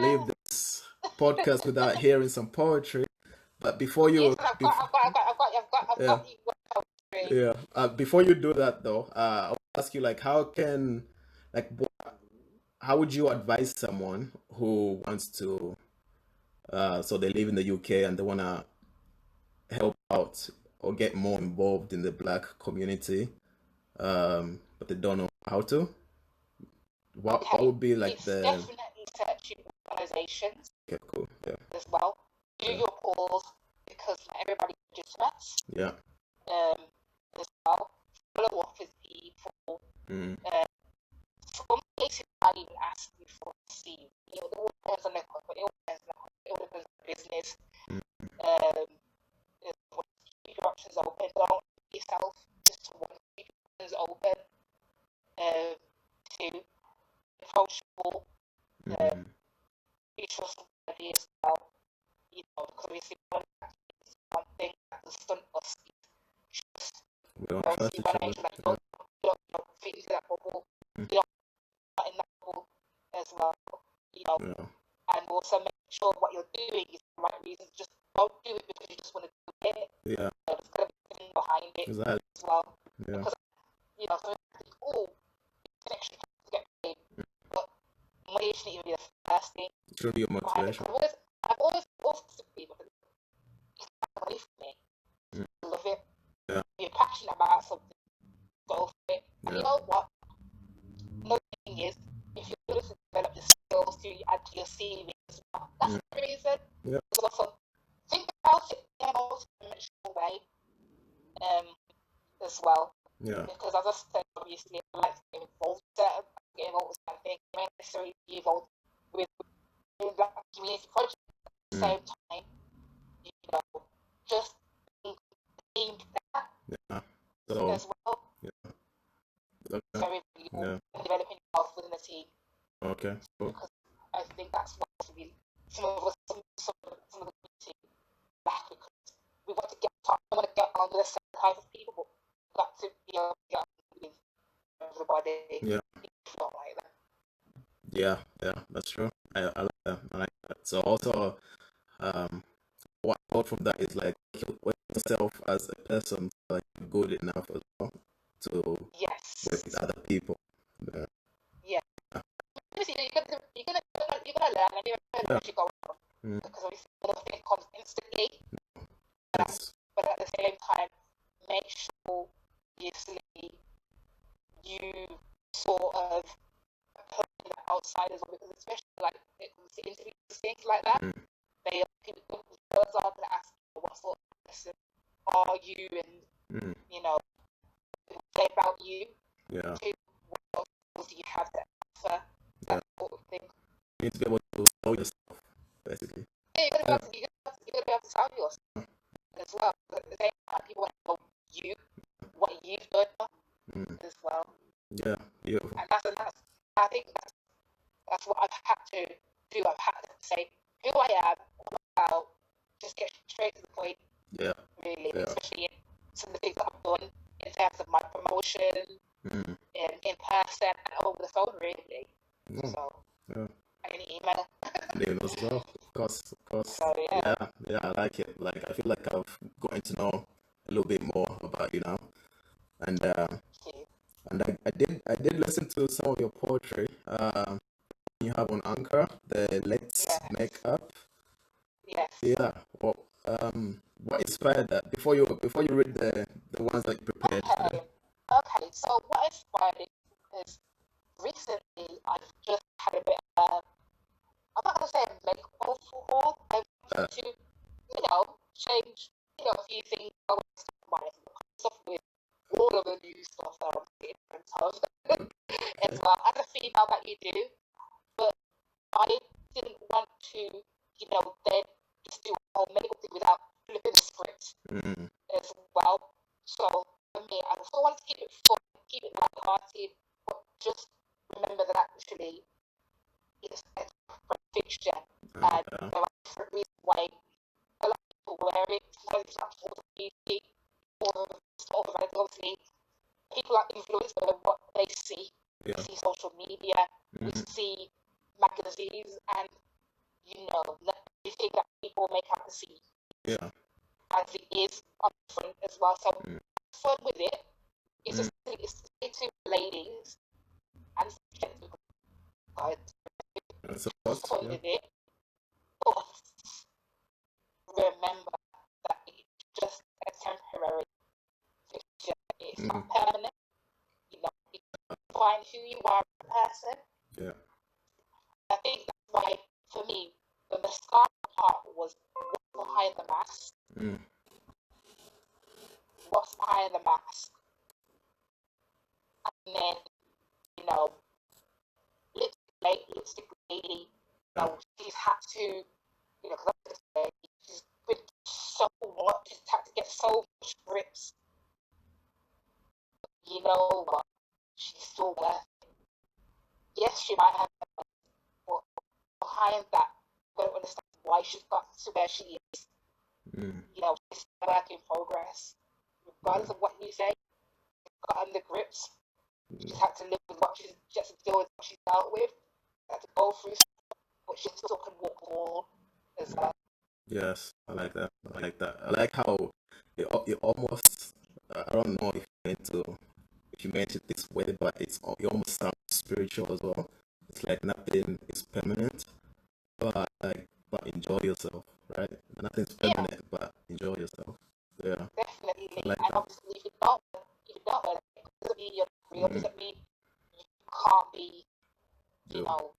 Speaker 1: leave this podcast without hearing some poetry. But before you,
Speaker 2: I've got
Speaker 1: before you do that though, I want to ask you how would you advise someone who wants to, so they live in the UK and they want to help out or get more involved in the Black community, but they don't know how to? What would be like
Speaker 2: definitely searching conversations.
Speaker 1: Okay, cool. Yeah.
Speaker 2: As well. Do
Speaker 1: Yeah.
Speaker 2: your calls because not everybody legitimate.
Speaker 1: Yeah.
Speaker 2: As well. Follow up with people.
Speaker 1: Mm.
Speaker 2: Some places might even ask you for a CV. You know, it all depends on the company, it all depends on the business. Keep your options open. Don't keep yourself just to one. Keep your options open. To approachable. Be trustworthy as well. You know, because obviously one thing that will stunt us is trust.
Speaker 1: We don't trust each other.
Speaker 2: You don't fit into that bubble. You don't fit in that bubble as well. You know, and also make sure what you're doing is the right reasons. Just don't do it because you just want to do it. Yeah. There's got to be something behind it as well. Yeah. Because, you know, so I think, oh, it's an extra chance to get paid. But money shouldn't even be the first thing.
Speaker 1: It should be your motivation.
Speaker 2: I've always to people, it's not money for me. I love it. Yeah. You're passionate about something, go for it. And you know what? Another thing is, if you're going to develop the skills to add to your CV as well, that's the reason. Yeah. So think about it in a multi-dimensional way as well. Yeah. Because as I said, obviously, I like to get involved with something, not necessarily be involved with like a community project at the same time, you know, just being that as well. Yeah. Okay. So developing yourself within the team. Okay. Cool. Because I think that's what some of the team lack, because we want to get on with a certain type of people, but we've got to be able to get on with everybody. Yeah. Not like that. Yeah, that's true. I like that. I like that. So also, what I got from that is like yourself as a person, like good enough as well to work with other people. Yeah. You're gonna learn, and you're gonna actually go on, because obviously nothing comes instantly. But at the same time, make sure obviously you sort of put the outside as well, because especially like it comes to interviews, things like that. People are going to ask you what sort of person are you, and you know, say about you. Yeah. What skills do you have to offer? That sort of thing. You need to be able to sell yourself, basically. Yeah, you're gonna be able to sell yourself as well. But at the same time, people want to know you, what you've done as well. Yeah, beautiful. And I think that's what I've had to do. I've had to say who I am, about, just get straight to the point. Yeah. Really, especially in some of the things that I've done in terms of my promotion, in person and over the phone, really. So, any email. Email as well, of course. So, yeah, I like it. Like, I feel like I've gotten to know a little bit more about you now, and I did listen to some of your poetry. You have on Anchor, the Let's Make Up. Yes. Yeah. Well, what inspired that? Before you read the ones that you prepared. Okay. So what inspired it is recently I've just had a bit of I'm not gonna say a make overhaul. I wanted to, change, a few things. I want to stuff with all of the new stuff that I'm getting in front of. As well as a female that you do, but I didn't want to, then just do a whole makeup thing without flipping the script as well. So for me, I also want to keep it fun, keep it light-hearted, but just remember that actually it's a fiction, and there are different reasons why a lot of people wear it. Sometimes it's not sort of easy, or sort of obviously people are influenced by what they see. We see social media, we see magazines, and everything that people make out to see as it is on the front as well. So fun with it. It's just to ladies and gentlemen. Fun with it, but remember that it's just a temporary fixture. It's not permanent. You can find who you are as a person. Yeah. I think that's why, for me,
Speaker 1: Mm.
Speaker 2: What's behind the mask? And then, you know, lipstick lady, you know, she's had to, you know, because she's been so much, she's had to get so much grips. You know what? She's still worth it. Yes, she might have, but behind that, you don't understand why she's got to where she is.
Speaker 1: Mm.
Speaker 2: You know, she's a work in progress. Regardless of what you say, she's gotten the grips. She's had to live with what she's just deal with what she's dealt with. Had to go through stuff, but she still can walk the wall as well.
Speaker 1: Yes, I like that. I like that. I like how it almost. I don't know if you meant it this way, but it almost sounds spiritual as well. It's like nothing is permanent, but enjoy yourself, right? Nothing's permanent, but enjoy yourself. Yeah,
Speaker 2: definitely.
Speaker 1: I like
Speaker 2: And
Speaker 1: that.
Speaker 2: obviously, if you don't, it doesn't mean you're real. It doesn't mean you can't be, you know,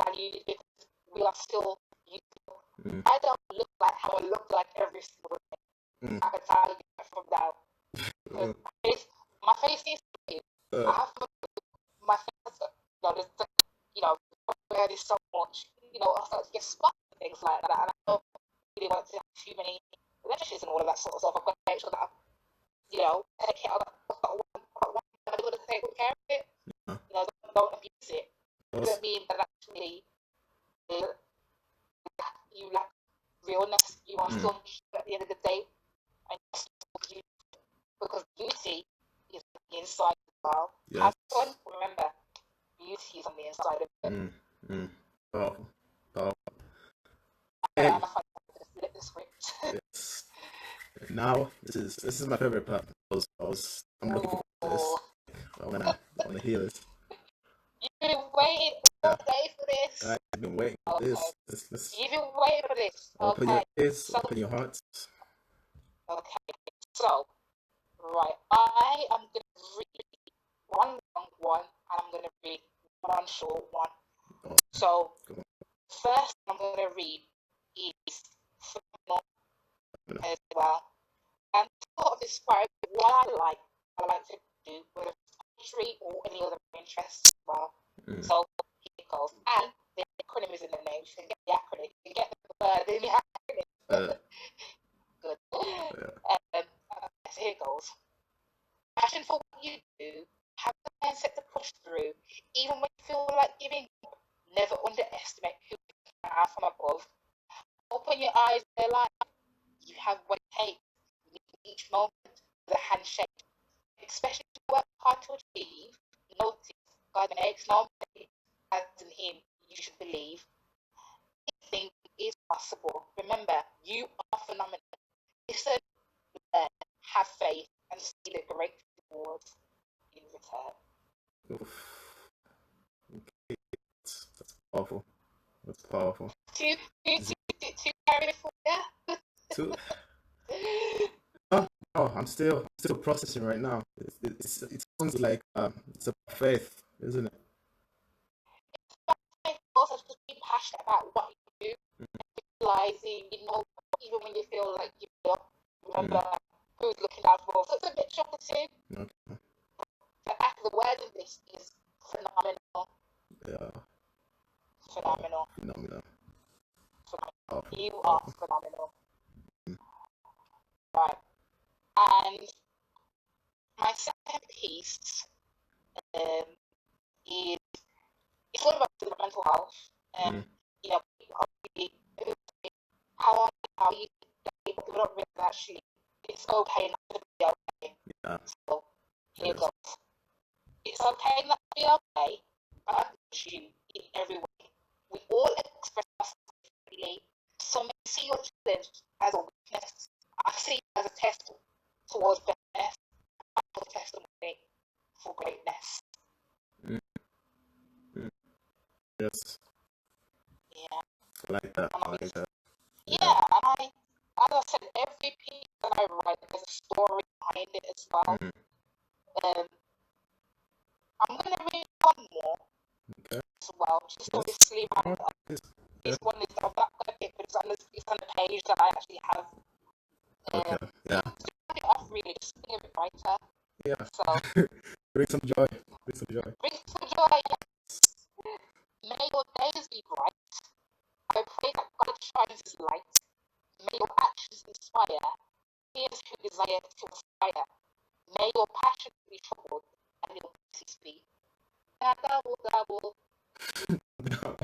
Speaker 2: valued because we are still useful. I don't look like how I look like every single day. I can tell you that from now. Because my face needs to be. I have to, my face, you know, you know, wear this so much, you know, I start to get spots and things like that. And I don't really want to have too many blemishes and all of that sort of stuff. I've got to make sure that I, you know, take care of that. I've got one, I'm able to take good care of it. You know, don't abuse it. It doesn't mean that actually you lack realness. You are still at the end of the day, and you're still beautiful because beauty is on the inside as well.
Speaker 1: Yes.
Speaker 2: Have fun. Remember, beauty is on the inside of it.
Speaker 1: Powerful.
Speaker 2: And
Speaker 1: Hey.
Speaker 2: I find to flip the script.
Speaker 1: Yes. Now this is my favorite part. I'm looking forward to this. I wanna hear this.
Speaker 2: You've been waiting all day for this.
Speaker 1: I've been waiting for this.
Speaker 2: You've been waiting for this.
Speaker 1: Open your ears, open your hearts.
Speaker 2: Okay, so right, I am gonna read one long one, and I'm gonna read one short one.
Speaker 1: Oh,
Speaker 2: so first I'm gonna read is phenomenal as well. And to sort of describe what I like to do, whether it's poetry or any other interests as well. So here it goes. And the acronym is in the name, so you get the acronym. You get the word in the acronym. Good. So here it goes. Passion for what you do, have the mindset to push through, even when you feel like giving up. Never underestimate who you are from above. Open your eyes to their life. You have what it takes. Each moment with a handshake. Especially if you work hard to achieve, notice God makes no mistake, as in Him you should believe. Anything is possible. Remember, you are phenomenal. Listen, learn, have faith, and see the great rewards in return.
Speaker 1: Okay. That's powerful. That's powerful.
Speaker 2: Two carry for you?
Speaker 1: Two. Oh, I'm still processing right now. It sounds like it's about faith, isn't it?
Speaker 2: It's about faith, also just being passionate about what you do, realizing, you know, even when you feel like you feel, remember who's looking out for. So it's a mixture of the two.
Speaker 1: Okay.
Speaker 2: The word in this is phenomenal.
Speaker 1: Yeah.
Speaker 2: Phenomenal.
Speaker 1: Phenomenal.
Speaker 2: You are phenomenal. Right. And my second piece is it's all about the mental health. You know, how you people don't realize actually it's okay not to be okay.
Speaker 1: Yeah.
Speaker 2: So here goes. It's okay not to be okay, but I push you in every way. We all express ourselves differently. Some may see your challenge as a weakness. I see it as a test towards betterness, a testimony for greatness.
Speaker 1: Yes.
Speaker 2: Yeah.
Speaker 1: I like that. I like that.
Speaker 2: Yeah, and as I said, every piece that I write, there's a story behind it as well. I'm going to read one more as well, just obviously round up. This one is, I'm not going to pick, but it's on the page that I actually have
Speaker 1: Okay. Yeah.
Speaker 2: Start it off really, just being a bit brighter.
Speaker 1: Yeah.
Speaker 2: So
Speaker 1: Bring some joy. Bring some joy.
Speaker 2: bring some joy. May your days be bright. I pray that God shines His light. May your actions inspire. Here's who desire to aspire. May your passion be troubled and your peace be. Double, double.
Speaker 1: No.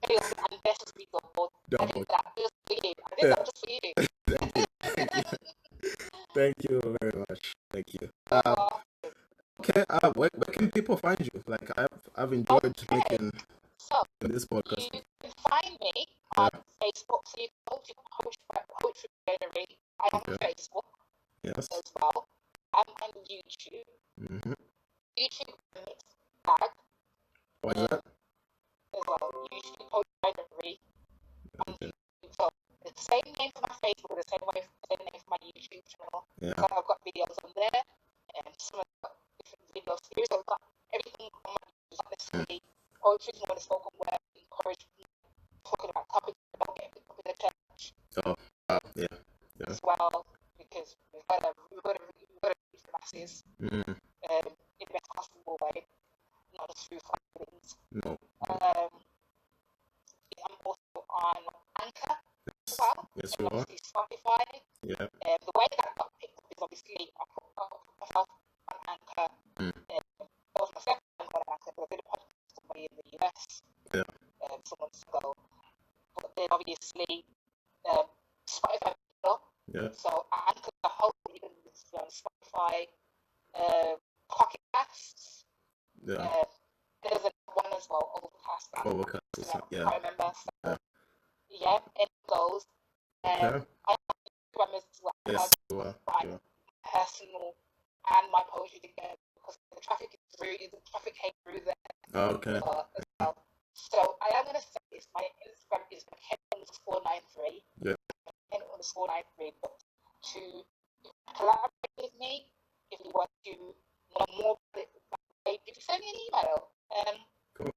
Speaker 2: May your ambitions be doubled. I
Speaker 1: Double.
Speaker 2: did that just for you. I did that just for you.
Speaker 1: Thank you. Thank you very much. Thank you.
Speaker 2: Uh,
Speaker 1: Okay. Where can people find you? Like I've enjoyed making
Speaker 2: so
Speaker 1: this podcast.
Speaker 2: you can find me on Facebook. So you can go to Poetry Neree. I am on Facebook
Speaker 1: Yes.
Speaker 2: as well. I'm on YouTube.
Speaker 1: Mm-hmm.
Speaker 2: YouTube mixed bag
Speaker 1: What is that?
Speaker 2: as well. YouTube Poetry Neree on
Speaker 1: Okay.
Speaker 2: YouTube. So the same name for my Facebook, the same name for my YouTube channel.
Speaker 1: Yeah.
Speaker 2: So I've got videos on there, and some of the different video series. I've got everything on my YouTube. Not necessarily poetry, more the spoken word, encouragement, talking about topics about getting people in the church.
Speaker 1: Oh. Yeah.
Speaker 2: As well, because we've got to reach the masses in the best possible way, not just through feelings.
Speaker 1: No.
Speaker 2: I'm also on Anchor as well.
Speaker 1: Yes,
Speaker 2: and
Speaker 1: you are.
Speaker 2: obviously Spotify.
Speaker 1: Yeah.
Speaker 2: The way that got picked up is obviously I put myself on Anchor. That was my second time on Anchor because I did a podcast with somebody in the US some months ago. But then obviously Spotify picked up.
Speaker 1: Yeah.
Speaker 2: So Anchor the whole you can listen on Spotify, Pocket Casts.
Speaker 1: Yeah.
Speaker 2: There's another one as well, Overcast.
Speaker 1: Yeah.
Speaker 2: I remember. So, yeah, it goes.
Speaker 1: Okay.
Speaker 2: I have Instagram as well.
Speaker 1: Yes, you are.
Speaker 2: My personal and my poetry together because the traffic came through there.
Speaker 1: Okay.
Speaker 2: As well. So I am going to say this. My Instagram is McKenna_93.
Speaker 1: Yeah.
Speaker 2: McKenna_93. But to collaborate with me, if you want to know more about it, you can send me an email.
Speaker 1: Cool.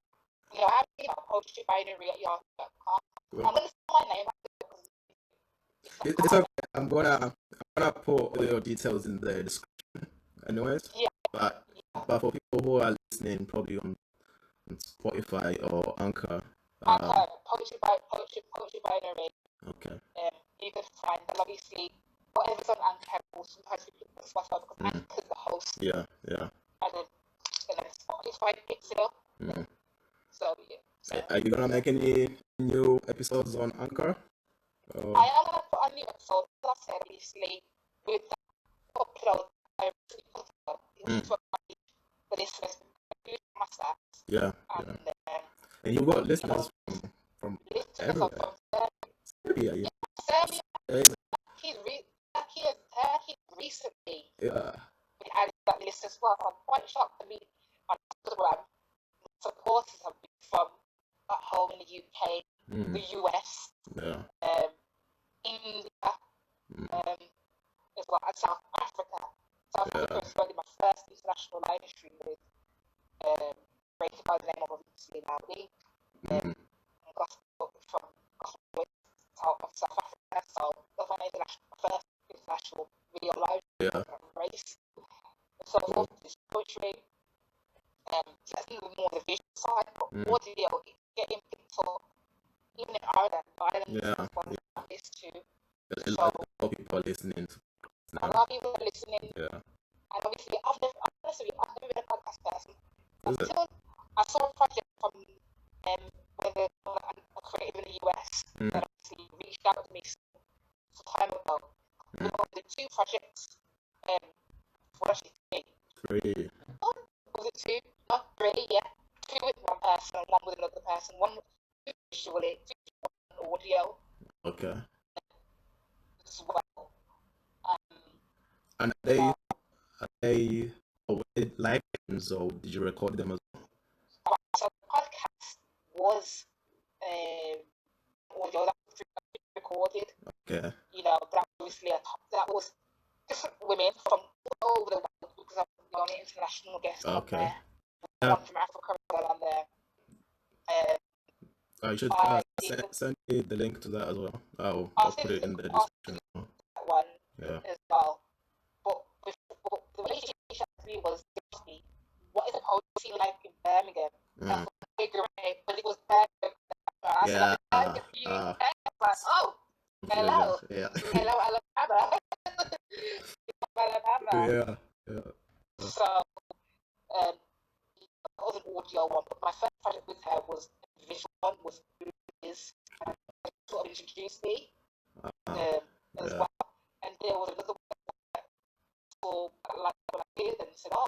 Speaker 2: You know, I have an email, poetrybinary@yahoo.com.
Speaker 1: Cool.
Speaker 2: I'm going to spell my name.
Speaker 1: It's okay. I'm gonna put your details in the description, anyways.
Speaker 2: Yeah.
Speaker 1: But for people who are listening, probably on Spotify or Anchor.
Speaker 2: Poetry Binary.
Speaker 1: Okay.
Speaker 2: You can find them obviously. Whatever's on Anchor, will sometimes be put on Spotify because Anchor's the host.
Speaker 1: Yeah.
Speaker 2: And then Spotify picks it up. So yeah. So.
Speaker 1: Are you gonna make any new episodes on Anchor?
Speaker 2: I am gonna put a new episode. As I said, obviously, with the upload, I really put up the listeners my stats.
Speaker 1: Yeah. And you've got listeners from everywhere. Serbia, yeah.
Speaker 2: Serbia. Turkey recently.
Speaker 1: Yeah.
Speaker 2: We added that list as well. I'm quite shocked to be on Instagram. Supporters have been from at home in the UK, the US, India, as well as South Africa. South Africa is really my first international live stream with rated by the name of obviously Naudi. Gospel from South Africa, so that's my first international video live race. So it's poetry. So I think more the visual side, but audio getting picked up even in Ireland. This too.
Speaker 1: A lot of people are listening to
Speaker 2: a lot of people are listening.
Speaker 1: Yeah.
Speaker 2: And obviously I've never been a podcast person until I saw a project from where a creative in the US that obviously reached out to me some time ago. The two projects were actually three. Was it two? Not three, yeah. Two with one person and one with another person. One visually, one audio.
Speaker 1: Okay.
Speaker 2: As well.
Speaker 1: And are they live games or did you record them as well?
Speaker 2: So the podcast was audio that was recorded. Okay. You know, that obviously that was different women from all over the world because I'm the only international guest on there. One from Africa as well on there.
Speaker 1: You should Send me the link to that as well. I'll
Speaker 2: I'll
Speaker 1: put
Speaker 2: send
Speaker 1: it
Speaker 2: the
Speaker 1: in the
Speaker 2: I'll
Speaker 1: description.
Speaker 2: send that one
Speaker 1: Yeah.
Speaker 2: as well. But the relationship to me was me. What is a poetry like in Birmingham? That's great, but it was Birmingham. I said, oh, hello,
Speaker 1: Yeah.
Speaker 2: hello, Alabama. Alabama.
Speaker 1: Yeah.
Speaker 2: So, that was an audio one, but my first project with her was a visual one, was this sort of introduced me as well. And there was another one for like what I did, and said, "Oh,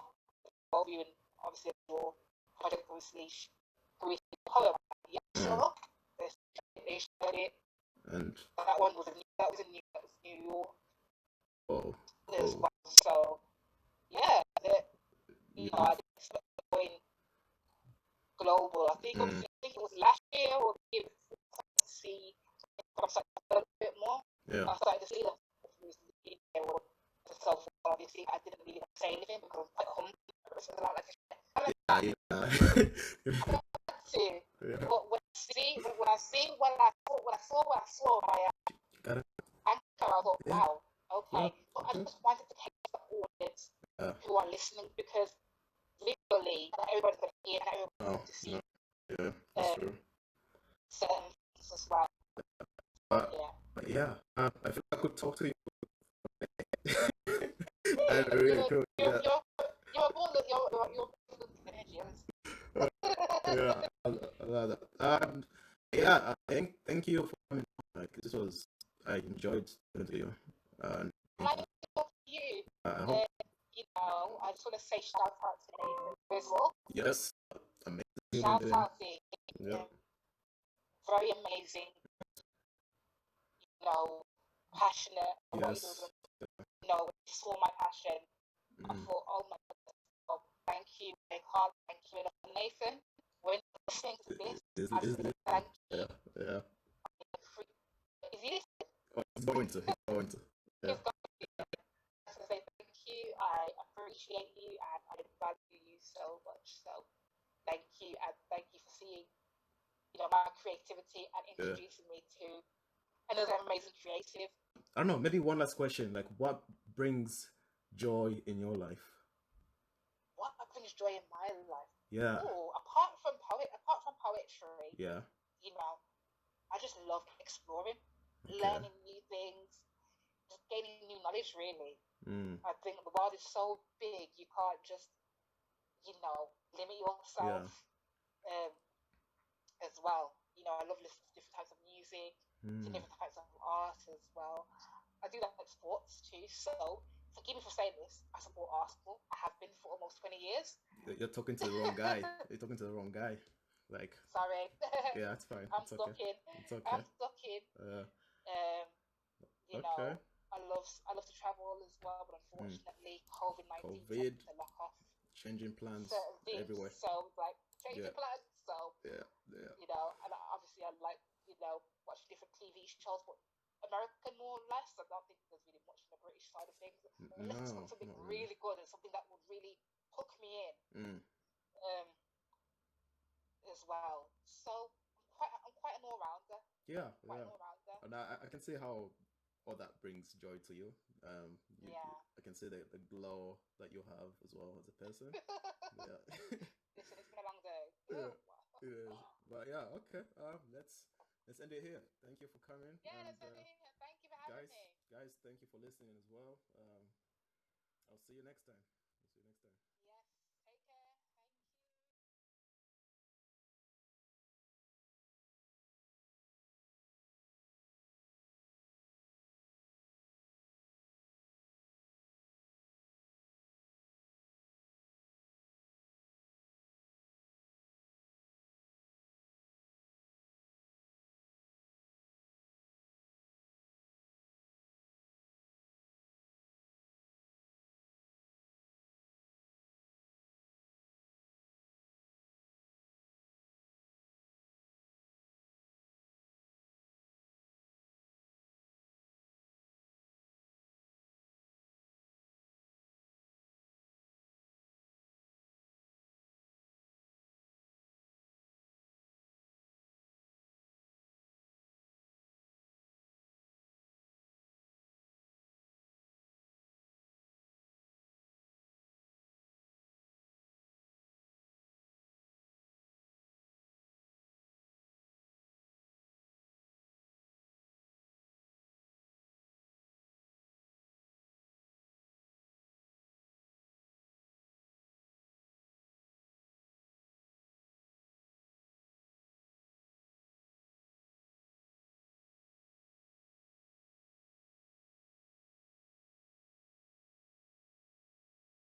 Speaker 2: well, you and obviously your project obviously poem." Yeah, sure. They showed it,
Speaker 1: and
Speaker 2: that one was New York.
Speaker 1: Oh,
Speaker 2: as
Speaker 1: cool.
Speaker 2: well. So yeah, you know, I didn't expect going global. I think it was last year or the year before. I see a little bit more.
Speaker 1: Yeah.
Speaker 2: I started to see them so obviously I didn't really want to say anything because I was quite humble. But when I saw my anchor, I thought, wow, okay. But I just wanted to take the audience who are listening, because literally everybody's going to hear and everybody's going to see.
Speaker 1: Yeah, that's true.
Speaker 2: Certain things as well.
Speaker 1: But yeah, I feel I could talk to you. I really could.
Speaker 2: You're energy.
Speaker 1: Yeah, I love that. Yeah, thank you for coming. Like, I enjoyed talking to you.
Speaker 2: Thank you.
Speaker 1: I hope.
Speaker 2: You know, I just want to say shout out to Nathan Graceful.
Speaker 1: Yes, amazing.
Speaker 2: Shout out to him.
Speaker 1: Yeah.
Speaker 2: Very amazing. You know, passionate.
Speaker 1: Yes.
Speaker 2: You know, when you saw my passion, I thought, oh my God, thank you. I can't thank you enough, Nathan. When listening to this, I just thank you.
Speaker 1: Yeah.
Speaker 2: Is he listening?
Speaker 1: Oh, he's going to. Yeah.
Speaker 2: To say thank you. I appreciate you and I value you so much. So thank you, and thank you for seeing, you know, my creativity and introducing me to another amazing creative.
Speaker 1: I don't know, maybe one last question. Like, what brings joy in your life?
Speaker 2: What brings joy in my life?
Speaker 1: Yeah.
Speaker 2: Oh, apart from poetry.
Speaker 1: Yeah.
Speaker 2: You know, I just love exploring, learning new things, just gaining new knowledge, really. I think the world is so big, you can't just, you know, limit yourself as well. You know, I love listening to different types of music, to different types of art as well. I do that with sports too, so forgive me for saying this, I support Arsenal. I have been for almost 20 years.
Speaker 1: You're talking to the wrong guy. You're talking to the wrong guy. Like,
Speaker 2: sorry.
Speaker 1: Yeah, that's fine.
Speaker 2: I'm
Speaker 1: it's
Speaker 2: stuck
Speaker 1: okay.
Speaker 2: in.
Speaker 1: It's okay.
Speaker 2: I'm stuck in. You know, I love to travel as well, but unfortunately, COVID-19 tends to lock off.
Speaker 1: Changing plans everywhere.
Speaker 2: So like changing plans. So
Speaker 1: yeah.
Speaker 2: You know, and obviously I like, you know, watching different TV shows, but American more or less. I don't think there's really much on the British side of things. Unless it's something really good and something that would really hook me in. As well. So I'm quite an all-rounder.
Speaker 1: Yeah. An all-rounder. And I can see how all that brings joy to you. I can see the glow that you have as well as a person. Yeah.
Speaker 2: Listen, it's been a long day.
Speaker 1: Yeah. But yeah, okay. Let's end it here. Thank you for coming.
Speaker 2: Yeah, let's end it here. Thank you for having me.
Speaker 1: Guys, thank you for listening as well. I'll see you next time.